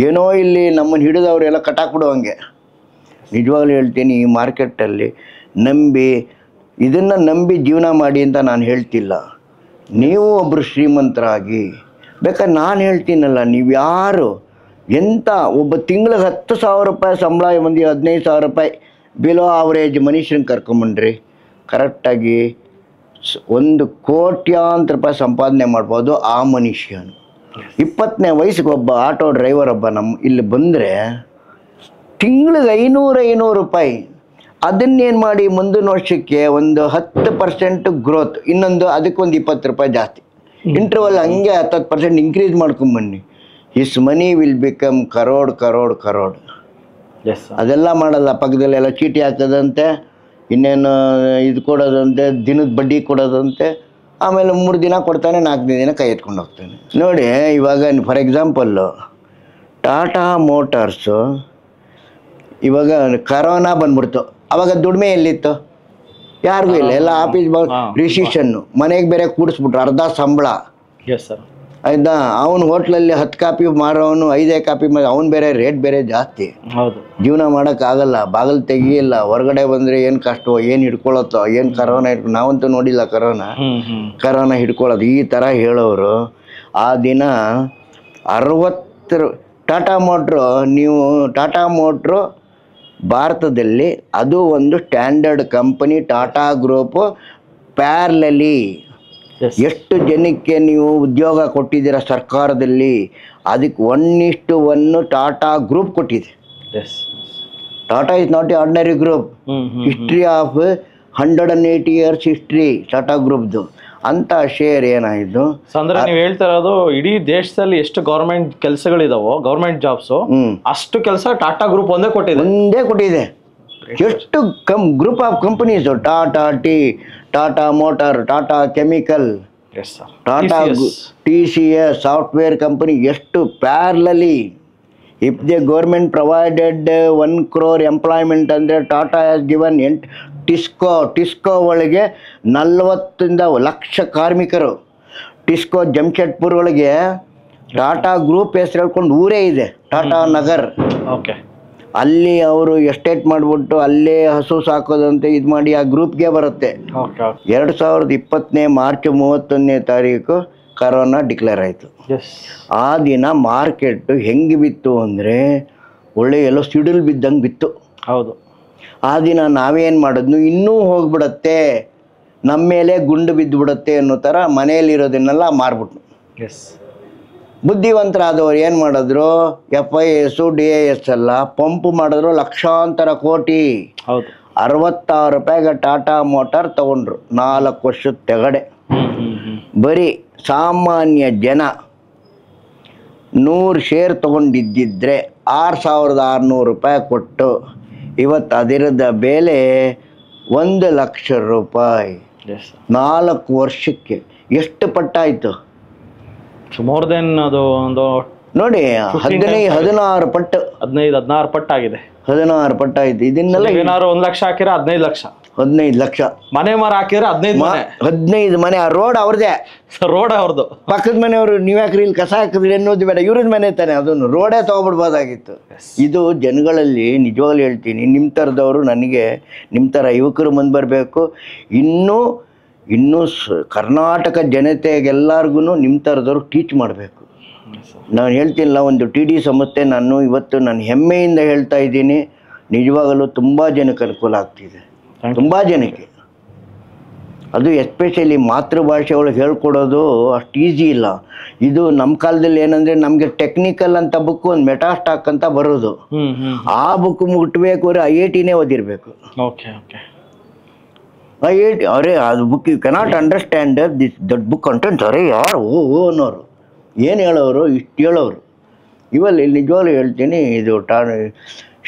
ಏನೋ ಇಲ್ಲಿ ನಮ್ಮನ್ನು ಹಿಡಿದವರೆಲ್ಲ ಕಟ್ಟಾಕ್ಬಿಡುವಂಗೆ. ನಿಜವಾಗ್ಲೂ ಹೇಳ್ತೀನಿ, ಈ ಮಾರ್ಕೆಟಲ್ಲಿ ಇದನ್ನು ನಂಬಿ ಜೀವನ ಮಾಡಿ ಅಂತ ನಾನು ಹೇಳ್ತಿಲ್ಲ. ನೀವು ಒಬ್ಬರು ಶ್ರೀಮಂತರಾಗಿ ಬೇಕಾದ್ರೆ ನಾನು ಹೇಳ್ತೀನಲ್ಲ, ನೀವು ಯಾರು ಎಂಥ ಒಬ್ಬ ತಿಂಗಳಿಗೆ ₹10,000 ಸಂಬಳ, ಮಂದಿ ₹15,000 ಬಿಲೋ ಆವ್ರೇಜ್ ಮನುಷ್ಯನ ಕರ್ಕೊಂಬಂಡ್ರಿ, ಕರೆಕ್ಟಾಗಿ 1 ಕೋಟ್ಯಾಂತರ ಸಂಪಾದನೆ ಮಾಡ್ಬೋದು ಆ ಮನುಷ್ಯನು. 20ನೇ ವಯಸ್ಸಿಗೆ ಒಬ್ಬ ಆಟೋ ಡ್ರೈವರ್ ಇಲ್ಲಿ ಬಂದರೆ ತಿಂಗಳಿಗೆ ₹500 ಅದನ್ನೇನು ಮಾಡಿ ಮುಂದಿನ ವರ್ಷಕ್ಕೆ ಒಂದು 10% ಗ್ರೋತ್, ಇನ್ನೊಂದು ಅದಕ್ಕೊಂದು ₹20 ಜಾಸ್ತಿ, ಇಂಟರ್ವಲ್ ಹಂಗೆ 10% ಇನ್ಕ್ರೀಸ್ ಮಾಡ್ಕೊಂಬನ್ನಿ. His money will become crore. ಅದೆಲ್ಲ ಮಾಡಲ್ಲ, ಪಕ್ಕದಲ್ಲೆಲ್ಲ ಚೀಟಿ ಹಾಕೋದಂತೆ, ಇನ್ನೇನು ಇದು ಕೊಡೋದಂತೆ, ದಿನದ ಬಡ್ಡಿ ಕೊಡೋದಂತೆ, ಆಮೇಲೆ 3 ದಿನ ಕೊಡ್ತಾನೆ, 4ನೇ ದಿನ ಕೈ ಎತ್ಕೊಂಡು ಹೋಗ್ತಾನೆ. ನೋಡಿ, ಇವಾಗ ಫಾರ್ ಎಕ್ಸಾಂಪಲ್ಲು ಟಾಟಾ ಮೋಟಾರ್ಸು ಇವಾಗ ಕರೋನಾ ಬಂದ್ಬಿಡ್ತು, ಅವಾಗ ದುಡಿಮೆ ಎಲ್ಲಿತ್ತು? ಯಾರಿಗೂ ಇಲ್ಲ, ಎಲ್ಲ ಆಫೀಸ್ ರಿಸಿಷನ್ನು, ಮನೆಗೆ ಬೇರೆ ಕೂಡಿಸ್ಬಿಟ್ರು, ಅರ್ಧ ಸಂಬಳ. ಆಯ್ತಾ? ಅವನು ಹೋಟ್ಲಲ್ಲಿ 10 ಕಾಪಿ ಮಾರೋನು 5 ಕಾಪಿ ಮಾಡಿ, ಅವನು ಬೇರೆ ರೇಟ್ ಬೇರೆ ಜಾಸ್ತಿ. ಹೌದು, ಜೀವನ ಮಾಡೋಕ್ಕಾಗಲ್ಲ, ಬಾಗಿಲು ತೆಗಿಯಿಲ್ಲ, ಹೊರಗಡೆ ಬಂದರೆ ಏನು ಕಷ್ಟವೋ, ಏನು ಹಿಡ್ಕೊಳತ್ತೋ, ಏನು ಕರೋನಾ ನಾವಂತೂ ನೋಡಿಲ್ಲ ಕರೋನಾ ಹಿಡ್ಕೊಳ್ಳೋದು ಈ ಥರ ಹೇಳೋರು. ಆ ದಿನ ಟಾಟಾ ಮೋಟ್ರು ಭಾರತದಲ್ಲಿ ಅದು ಒಂದು standard company. Tata group parallelly ಎಷ್ಟು ಜನಕ್ಕೆ ನೀವು ಉದ್ಯೋಗ ಕೊಟ್ಟಿದ್ದೀರ ಸರ್ಕಾರದಲ್ಲಿ, ಅದಕ್ಕೆ 1:1 ಟಾಟಾ ಗ್ರೂಪ್ ಕೊಟ್ಟಿದೆ. Tata is not a ordinary group. History of 180 years history Tata ಗ್ರೂಪ್ದು. ಅಂತ ಶೇರ್ ಏನಾಯಿತು ಅಂದ್ರೆ ನೀವು ಹೇಳ್ತಾ ಇರೋದು ಇಡೀ ದೇಶದಲ್ಲಿ ಎಷ್ಟು ಗೌರ್ಮೆಂಟ್ ಕೆಲಸಗಳಿದಾವೋ, ಗೌರ್ಮೆಂಟ್ ಜಾಬ್ಸು, ಅಷ್ಟು ಕೆಲಸ ಟಾಟಾ ಗ್ರೂಪ್ ಒಂದೇ ಕೊಟ್ಟಿದೆ. ಎಷ್ಟು group of companies, Tata tea, Tata motor, Tata chemical, Tata TCS software company, ಎಷ್ಟು parallelly. If the government provided 1 crore employment ಅಂದರೆ ಟಾಟಾ ಹ್ಯಾಸ್ ಗಿವನ್ ಟಿಸ್ಕೋ ಒಳಗೆ 40 ಲಕ್ಷ ಕಾರ್ಮಿಕರು. ಟಿಸ್ಕೋ ಜಮ್ಶೆಡ್ಪುರ್ ಒಳಗೆ ಟಾಟಾ ಗ್ರೂಪ್ ಹೆಸರು ಹೇಳ್ಕೊಂಡು ಊರೇ ಇದೆ, ಟಾಟಾ ನಗರ್. ಓಕೆ, ಅಲ್ಲಿ ಅವರು ಎಸ್ಟೇಟ್ ಮಾಡಿಬಿಟ್ಟು ಅಲ್ಲೇ ಹಸು ಸಾಕೋದಂತ ಇದು ಮಾಡಿ ಆ ಗ್ರೂಪ್ಗೆ ಬರುತ್ತೆ. 2020 ಮಾರ್ಚ್ 31 ಕರೋನಾ ಡಿಕ್ಲೇರ್ ಆಯಿತು. ಆ ದಿನ ಮಾರ್ಕೆಟ್ ಹೆಂಗೆ ಬಿತ್ತು ಅಂದರೆ ಒಳ್ಳೆ ಎಲ್ಲೋ ಸಿಡಿಲು ಬಿದ್ದಂಗೆ ಬಿತ್ತು. ಹೌದು. ಆ ದಿನ ನಾವೇನು ಮಾಡಿದ್ನು, ಇನ್ನೂ ಹೋಗ್ಬಿಡತ್ತೆ, ನಮ್ಮ ಮೇಲೆ ಗುಂಡು ಬಿದ್ದು ಬಿಡುತ್ತೆ ಅನ್ನೋ ಥರ ಮನೆಯಲ್ಲಿರೋದನ್ನೆಲ್ಲ ಮಾರ್ಬಿಟ್ನು. ಬುದ್ಧಿವಂತರಾದವ್ರು ಏನು ಮಾಡಿದ್ರು, FIS DIS ಎಲ್ಲ ಪಂಪ್ ಮಾಡಿದ್ರು, ಲಕ್ಷಾಂತರ ಕೋಟಿ. ಹೌದು. 66 ರೂಪಾಯಿಗೆ ಟಾಟಾ ಮೋಟಾರ್ ತಗೊಂಡ್ರು 4 ವರ್ಷದ ತೆಗಡೆ. ಬರೀ ಸಾಮಾನ್ಯ ಜನ 100 ಶೇರ್ ತೊಗೊಂಡಿದ್ದಿದ್ರೆ 6,600 ರೂಪಾಯಿ ಕೊಟ್ಟು ಇವತ್ತು ಅದರದ ಬೆಲೆ 1 ಲಕ್ಷ ರೂಪಾಯಿ. 4 ವರ್ಷಕ್ಕೆ ಎಷ್ಟು ಪಟ್ಟಾಯಿತು? ಮೋರ್ ದೆನ್ ಅದು ಒಂದು ನೋಡಿ 16 ಪಟ್ಟು, 15-16 ಪಟ್ಟಾಗಿದೆ. 16 ಪಟ್ಟಾಯಿತು. ಇದನ್ನೆಲ್ಲ ಏನಾದ್ರು 1 ಲಕ್ಷ ಹಾಕಿದ್ರೆ 15 ಲಕ್ಷ. 15 ಲಕ್ಷ. ಮನೆ ಮರ ಹಾಕಿದ್ರೆ 15 ಮನೆ. ಆ ರೋಡ್ ಅವ್ರದೇ, ರೋಡ್ ಅವ್ರದ್ದು. ಪಕ್ಕದ ಮನೆಯವರು ನೀವು ಯಾಕ್ರಿ ಇಲ್ಲಿ ಕಸ ಹಾಕಿದ್ರಿ ಅನ್ನೋದು ಬೇಡ, ಇವ್ರದ್ದು ಮನೆ ತಾನೆ, ಅದನ್ನು ರೋಡೇ ತೊಗೊಬಿಡ್ಬೋದಾಗಿತ್ತು. ಇದು ಜನಗಳಲ್ಲಿ ನಿಜವಾಗ್ಲೂ ಹೇಳ್ತೀನಿ, ನಿಮ್ಮ ಥರದವರು, ನನಗೆ ನಿಮ್ಮ ಥರ ಯುವಕರು ಮುಂದೆ ಬರಬೇಕು. ಇನ್ನೂ ಕರ್ನಾಟಕ ಜನತೆಗೆಲ್ಲರಿಗೂ ನಿಮ್ಮ ಥರದವರು ಟೀಚ್ ಮಾಡಬೇಕು. ನಾನು ಹೇಳ್ತೀನಿಲ್ಲ, ಒಂದು TD ಸಂಸ್ಥೆ ಇವತ್ತು ನಾನು ಹೆಮ್ಮೆಯಿಂದ ಹೇಳ್ತಾ ಇದ್ದೀನಿ, ನಿಜವಾಗಲೂ ತುಂಬ ಜನಕ್ಕೆ ಅನುಕೂಲ ಆಗ್ತಿದೆ, ತುಂಬ ಜನಕ್ಕೆ. ಅದು ಎಸ್ಪೆಷಲಿ ಮಾತೃಭಾಷೆ ಒಳಗೆ ಹೇಳ್ಕೊಡೋದು ಅಷ್ಟು ಈಸಿ ಇಲ್ಲ. ಇದು ನಮ್ಮ ಕಾಲದಲ್ಲಿ ಏನಂದರೆ ನಮಗೆ ಟೆಕ್ನಿಕಲ್ ಅಂತ ಬುಕ್, ಒಂದು ಮೆಟಾಸ್ಟಾಕ್ ಅಂತ ಬರೋದು, ಆ ಬುಕ್ ಮುಟ್ಬೇಕು ಅಂದರೆ IITನೇ ಓದಿರಬೇಕು. IIT ಅರೆ ಅದು book you cannot understand that book content. ಅರೆ ಯಾರು ಅನ್ನೋರು ಏನು ಹೇಳೋರು, ಇಷ್ಟು ಹೇಳೋರು. ಇವಲ್ಲಿ ನಿಜವಾಗ್ಲೂ ಹೇಳ್ತೀನಿ, ಇದು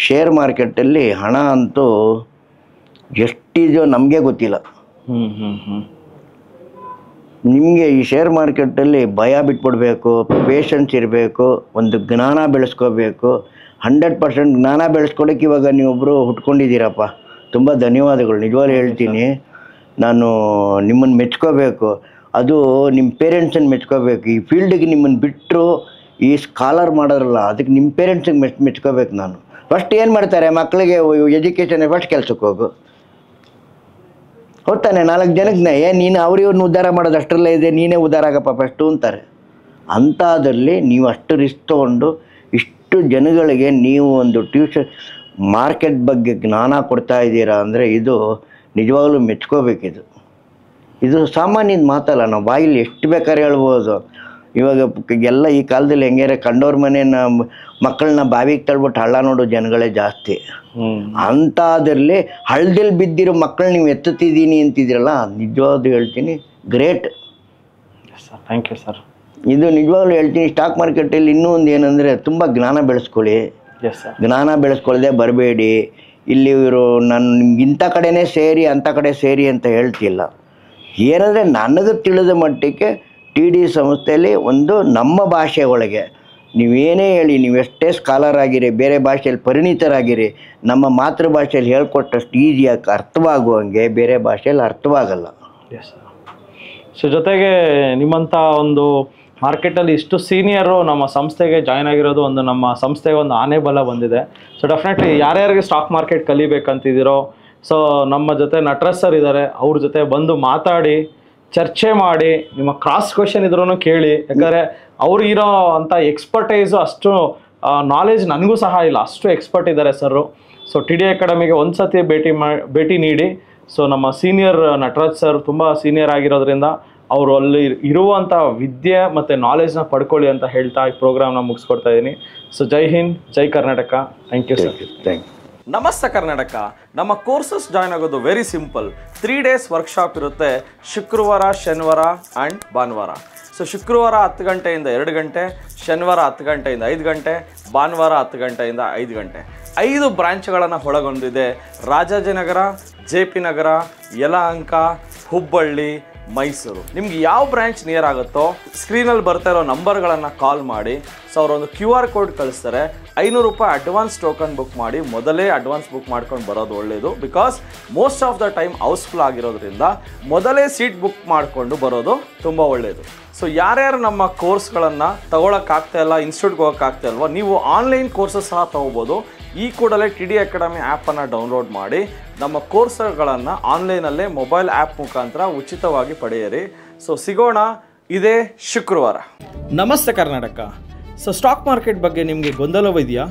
ಶೇರ್ ಮಾರ್ಕೆಟಲ್ಲಿ ಹಣ ಅಂತೂ ಎಷ್ಟಿದೆಯೋ ನಮಗೆ ಗೊತ್ತಿಲ್ಲ. ನಿಮಗೆ ಈ ಶೇರ್ ಮಾರ್ಕೆಟಲ್ಲಿ ಭಯ ಬಿಟ್ಬಿಡ್ಬೇಕು, ಪೇಷನ್ಸ್ ಇರಬೇಕು, ಒಂದು ಜ್ಞಾನ ಬೆಳೆಸ್ಕೋಬೇಕು. 100% ಜ್ಞಾನ ಬೆಳೆಸ್ಕೊಳಕ್ಕೆ ಇವಾಗ ನೀವೊಬ್ಬರು ಹುಟ್ಕೊಂಡಿದ್ದೀರಪ್ಪ, ತುಂಬ ಧನ್ಯವಾದಗಳು. ನಿಜವಾಗ್ಲೂ ಹೇಳ್ತೀನಿ, ನಾನು ನಿಮ್ಮನ್ನು ಮೆಚ್ಕೋಬೇಕು. ಅದು ನಿಮ್ಮ ಪೇರೆಂಟ್ಸನ್ನು ಮೆಚ್ಕೋಬೇಕು. ಈ ಫೀಲ್ಡಿಗೆ ನಿಮ್ಮನ್ನು ಬಿಟ್ಟರು ಈ ಸ್ಕಾಲರ್ ಮಾಡೋರಲ್ಲ, ಅದಕ್ಕೆ ನಿಮ್ಮ ಪೇರೆಂಟ್ಸಿಗೆ ಮೆಚ್ಕೋಬೇಕು. ನಾನು ಫಸ್ಟ್ ಏನು ಮಾಡ್ತಾರೆ, ಮಕ್ಕಳಿಗೆ ಎಜುಕೇಷನ್ ಫಸ್ಟ್ ಕೆಲ್ಸಕ್ಕೆ ಹೋಗು, ಹೋಗ್ತಾನೆ 4 ಜನಕ್ಕೆ ನೀನು ಅವ್ರಿವ್ರನ್ನ ಉದ್ಧಾರ ಮಾಡೋದು ಅಷ್ಟರಲ್ಲೇ ಇದೆ, ನೀನೇ ಉದ್ಧಾರ ಆಗಪ್ಪ ಫಸ್ಟು ಅಂತಾರೆ. ಅಂಥದ್ರಲ್ಲಿ ನೀವು ಅಷ್ಟು ರಿಸ್ಕ್ ತೊಗೊಂಡು ಇಷ್ಟು ಜನಗಳಿಗೆ ನೀವು ಒಂದು ಟ್ಯೂಷನ್ ಮಾರ್ಕೆಟ್ ಬಗ್ಗೆ ಜ್ಞಾನ ಕೊಡ್ತಾ ಇದ್ದೀರಾ ಅಂದರೆ ಇದು ನಿಜವಾಗ್ಲೂ ಮೆಚ್ಕೋಬೇಕಿದು. ಇದು ಸಾಮಾನ್ಯದ ಮಾತಲ್ಲ, ನಾವು ಬಾಯಲ್ಲಿ ಎಷ್ಟು ಬೇಕಾದ್ರೆ ಹೇಳ್ಬೋದು. ಇವಾಗ ಎಲ್ಲ ಈ ಕಾಲದಲ್ಲಿ ಹೆಂಗಾರೆ ಕಂಡೋರ್ ಮನೆಯ ಮಕ್ಕಳನ್ನ ಬಾವಿಗೆ ತಳ್ಬಿಟ್ಟು ಹಳ್ಳ ನೋಡೋ ಜನಗಳೇ ಜಾಸ್ತಿ. ಅಂಥದ್ರಲ್ಲಿ ಹಳ್ಳದಲ್ಲಿ ಬಿದ್ದಿರೋ ಮಕ್ಕಳು ನೀವು ಎತ್ತುತ್ತಿದ್ದೀನಿ ಅಂತಿದ್ದೀರಲ್ಲ, ನಿಜವಾಗ್ಲೂ ಹೇಳ್ತೀನಿ ಗ್ರೇಟ್. Thank you sir. ಇದು ನಿಜವಾಗ್ಲೂ ಹೇಳ್ತೀನಿ, ಸ್ಟಾಕ್ ಮಾರ್ಕೆಟಲ್ಲಿ ಇನ್ನೂ ಒಂದು ಏನಂದರೆ ತುಂಬ ಜ್ಞಾನ ಬೆಳೆಸ್ಕೊಳ್ಳಿ. ಜ್ಞಾನ ಬೆಳೆಸ್ಕೊಳ್ಳದೆ ಬರಬೇಡಿ. ಇಲ್ಲಿ ಇವರು ನಾನು ನಿಮ್ಗೆ ಇಂಥ ಕಡೆನೇ ಸೇರಿ ಅಂಥ ಕಡೆ ಸೇರಿ ಅಂತ ಹೇಳ್ತಿಲ್ಲ. ಏನಂದರೆ ನನಗೆ ತಿಳಿದ ಮಟ್ಟಿಗೆ TD ಸಂಸ್ಥೆಯಲ್ಲಿ ಒಂದು ನಮ್ಮ ಭಾಷೆ ಒಳಗೆ ನೀವೇನೇ ಹೇಳಿ, ನೀವು ಎಷ್ಟೇ ಸ್ಕಾಲರ್ ಆಗಿರಿ, ಬೇರೆ ಭಾಷೆಯಲ್ಲಿ ಪರಿಣಿತರಾಗಿರಿ, ನಮ್ಮ ಮಾತೃಭಾಷೆಯಲ್ಲಿ ಹೇಳ್ಕೊಟ್ಟಷ್ಟು ಈಸಿಯಾಗಿ ಅರ್ಥವಾಗುವಂಗೆ ಬೇರೆ ಭಾಷೆಯಲ್ಲಿ ಅರ್ಥವಾಗಲ್ಲ. ಸೊ ಜೊತೆಗೆ ನಿಮ್ಮಂಥ ಒಂದು ಮಾರ್ಕೆಟಲ್ಲಿ ಇಷ್ಟು ಸೀನಿಯರು ನಮ್ಮ ಸಂಸ್ಥೆಗೆ ಜಾಯ್ನ್ ಆಗಿರೋದು ಒಂದು ನಮ್ಮ ಸಂಸ್ಥೆಗೆ ಒಂದು ಆನೆ ಬಲ ಬಂದಿದೆ. ಸೊ ಡೆಫಿನೆಟ್ಲಿ ಯಾರ್ಯಾರಿಗೆ ಸ್ಟಾಕ್ ಮಾರ್ಕೆಟ್ ಕಲಿಬೇಕಂತಿದ್ದೀರೋ, ಸೊ ನಮ್ಮ ಜೊತೆ ನಟರಾಜ್ ಸರ್ ಇದ್ದಾರೆ, ಅವ್ರ ಜೊತೆ ಬಂದು ಮಾತಾಡಿ ಚರ್ಚೆ ಮಾಡಿ, ನಿಮ್ಮ ಕ್ರಾಸ್ ಕ್ವೆಶನ್ ಇದ್ರೂ ಕೇಳಿ. ಯಾಕಂದರೆ ಅವ್ರಿಗಿರೋ ಅಂಥ ಎಕ್ಸ್ಪರ್ಟೈಸು ಅಷ್ಟು ನಾಲೆಜ್ ನನಗೂ ಸಹ ಇಲ್ಲ, ಅಷ್ಟು ಎಕ್ಸ್ಪರ್ಟ್ ಇದ್ದಾರೆ ಸರ್. ಸೊ ಟಿ ಡಿ ಅಕಾಡೆಮಿಗೆ ಒಂದು ಸತಿ ಭೇಟಿ ನೀಡಿ. ಸೊ ನಮ್ಮ ಸೀನಿಯರ್ ನಟರಾಜ್ ಸರ್ ತುಂಬ ಸೀನಿಯರ್ ಆಗಿರೋದ್ರಿಂದ ಅವರು ಅಲ್ಲಿ ಇರುವಂಥ ವಿದ್ಯೆ ಮತ್ತು ನಾಲೆಜ್ನ ಪಡ್ಕೊಳ್ಳಿ ಅಂತ ಹೇಳ್ತಾ ಈ ಪ್ರೋಗ್ರಾಮ್ನ ಮುಗಿಸ್ಕೊಡ್ತಾ ಇದ್ದೀನಿ. ಸೊ ಜೈ ಹಿಂದ್, ಜೈ Karnataka. Thank you sir. Thank you. ನಮಸ್ತೆ ಕರ್ನಾಟಕ. ನಮ್ಮ ಕೋರ್ಸಸ್ ಜಾಯ್ನ್ ಆಗೋದು ವೆರಿ ಸಿಂಪಲ್. 3 days ವರ್ಕ್ಶಾಪ್ ಇರುತ್ತೆ, ಶುಕ್ರವಾರ, ಶನಿವಾರ ಆ್ಯಂಡ್ ಭಾನುವಾರ. ಸೊ ಶುಕ್ರವಾರ 10 ಗಂಟೆಯಿಂದ 2 ಗಂಟೆ, ಶನಿವಾರ 10 ಗಂಟೆಯಿಂದ 5 ಗಂಟೆ, ಭಾನುವಾರ 10 ಗಂಟೆಯಿಂದ 5 ಗಂಟೆ. 5 ಬ್ರಾಂಚ್ಗಳನ್ನು ಒಳಗೊಂಡಿದೆ. ರಾಜಾಜಿನಗರ, JP ನಗರ, ಯಲಹಂಕ, ಹುಬ್ಬಳ್ಳಿ, ಮೈಸೂರು. ನಿಮ್ಗೆ ಯಾವ ಬ್ರಾಂಚ್ ನಿಯರ್ ಆಗುತ್ತೋ ಸ್ಕ್ರೀನಲ್ಲಿ ಬರ್ತಾ ಇರೋ ನಂಬರ್ಗಳನ್ನು ಕಾಲ್ ಮಾಡಿ. ಸೊ ಅವರೊಂದು QR ಕೋಡ್ ಕಳಿಸ್ತಾರೆ. 500 ರೂಪಾಯಿ ಅಡ್ವಾನ್ಸ್ ಟೋಕನ್ ಬುಕ್ ಮಾಡಿ, ಮೊದಲೇ ಅಡ್ವಾನ್ಸ್ ಬುಕ್ ಮಾಡ್ಕೊಂಡು ಬರೋದು ಒಳ್ಳೆಯದು. Because most of the time house full ಆಗಿರೋದ್ರಿಂದ ಮೊದಲೇ ಸೀಟ್ ಬುಕ್ ಮಾಡಿಕೊಂಡು ಬರೋದು ತುಂಬ ಒಳ್ಳೆಯದು. ಸೊ ಯಾರ್ಯಾರು ನಮ್ಮ ಕೋರ್ಸ್ಗಳನ್ನು ತೊಗೊಳಕ್ಕಾಗ್ತಾ ಇಲ್ಲ, ಇನ್ಸ್ಟಿಟ್ಯೂಟ್ಗೆ ಹೋಗೋಕ್ಕಾಗ್ತಾ ಇಲ್ವೋ, ನೀವು ಆನ್ಲೈನ್ ಕೋರ್ಸಸ್ ಸಹ ತೊಗೋಬೋದು. ಈ ಕೂಡಲೇ ಟಿ ಡಿ ಅಕಾಡೆಮಿ ಆ್ಯಪನ್ನು ಡೌನ್ಲೋಡ್ ಮಾಡಿ ನಮ್ಮ ಕೋರ್ಸ್ಗಳನ್ನು ಆನ್ಲೈನಲ್ಲೇ ಮೊಬೈಲ್ ಆ್ಯಪ್ ಮುಖಾಂತರ ಉಚಿತವಾಗಿ ಪಡೆಯಿರಿ. ಸೊ ಸಿಗೋಣ ಇದೇ ಶುಕ್ರವಾರ. ನಮಸ್ತೆ ಕರ್ನಾಟಕ. ಸೊ ಸ್ಟಾಕ್ ಮಾರ್ಕೆಟ್ ಬಗ್ಗೆ ನಿಮಗೆ ಗೊಂದಲವಿದೆಯಾ?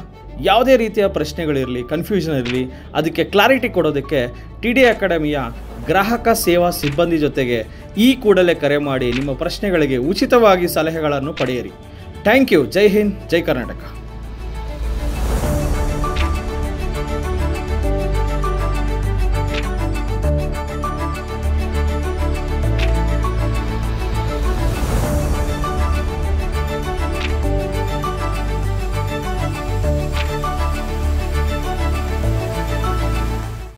ಯಾವುದೇ ರೀತಿಯ ಪ್ರಶ್ನೆಗಳಿರಲಿ, ಕನ್ಫ್ಯೂಷನ್ ಇರಲಿ, ಅದಕ್ಕೆ ಕ್ಲಾರಿಟಿ ಕೊಡೋದಕ್ಕೆ ಟಿ ಡಿ ಅಕಾಡೆಮಿಯ ಗ್ರಾಹಕ ಸೇವಾ ಸಿಬ್ಬಂದಿ ಜೊತೆಗೆ ಈ ಕೂಡಲೇ ಕರೆ ಮಾಡಿ ನಿಮ್ಮ ಪ್ರಶ್ನೆಗಳಿಗೆ ಉಚಿತವಾಗಿ ಸಲಹೆಗಳನ್ನು ಪಡೆಯಿರಿ. Thank you. ಜೈ ಹಿಂದ್, ಜೈ ಕರ್ನಾಟಕ.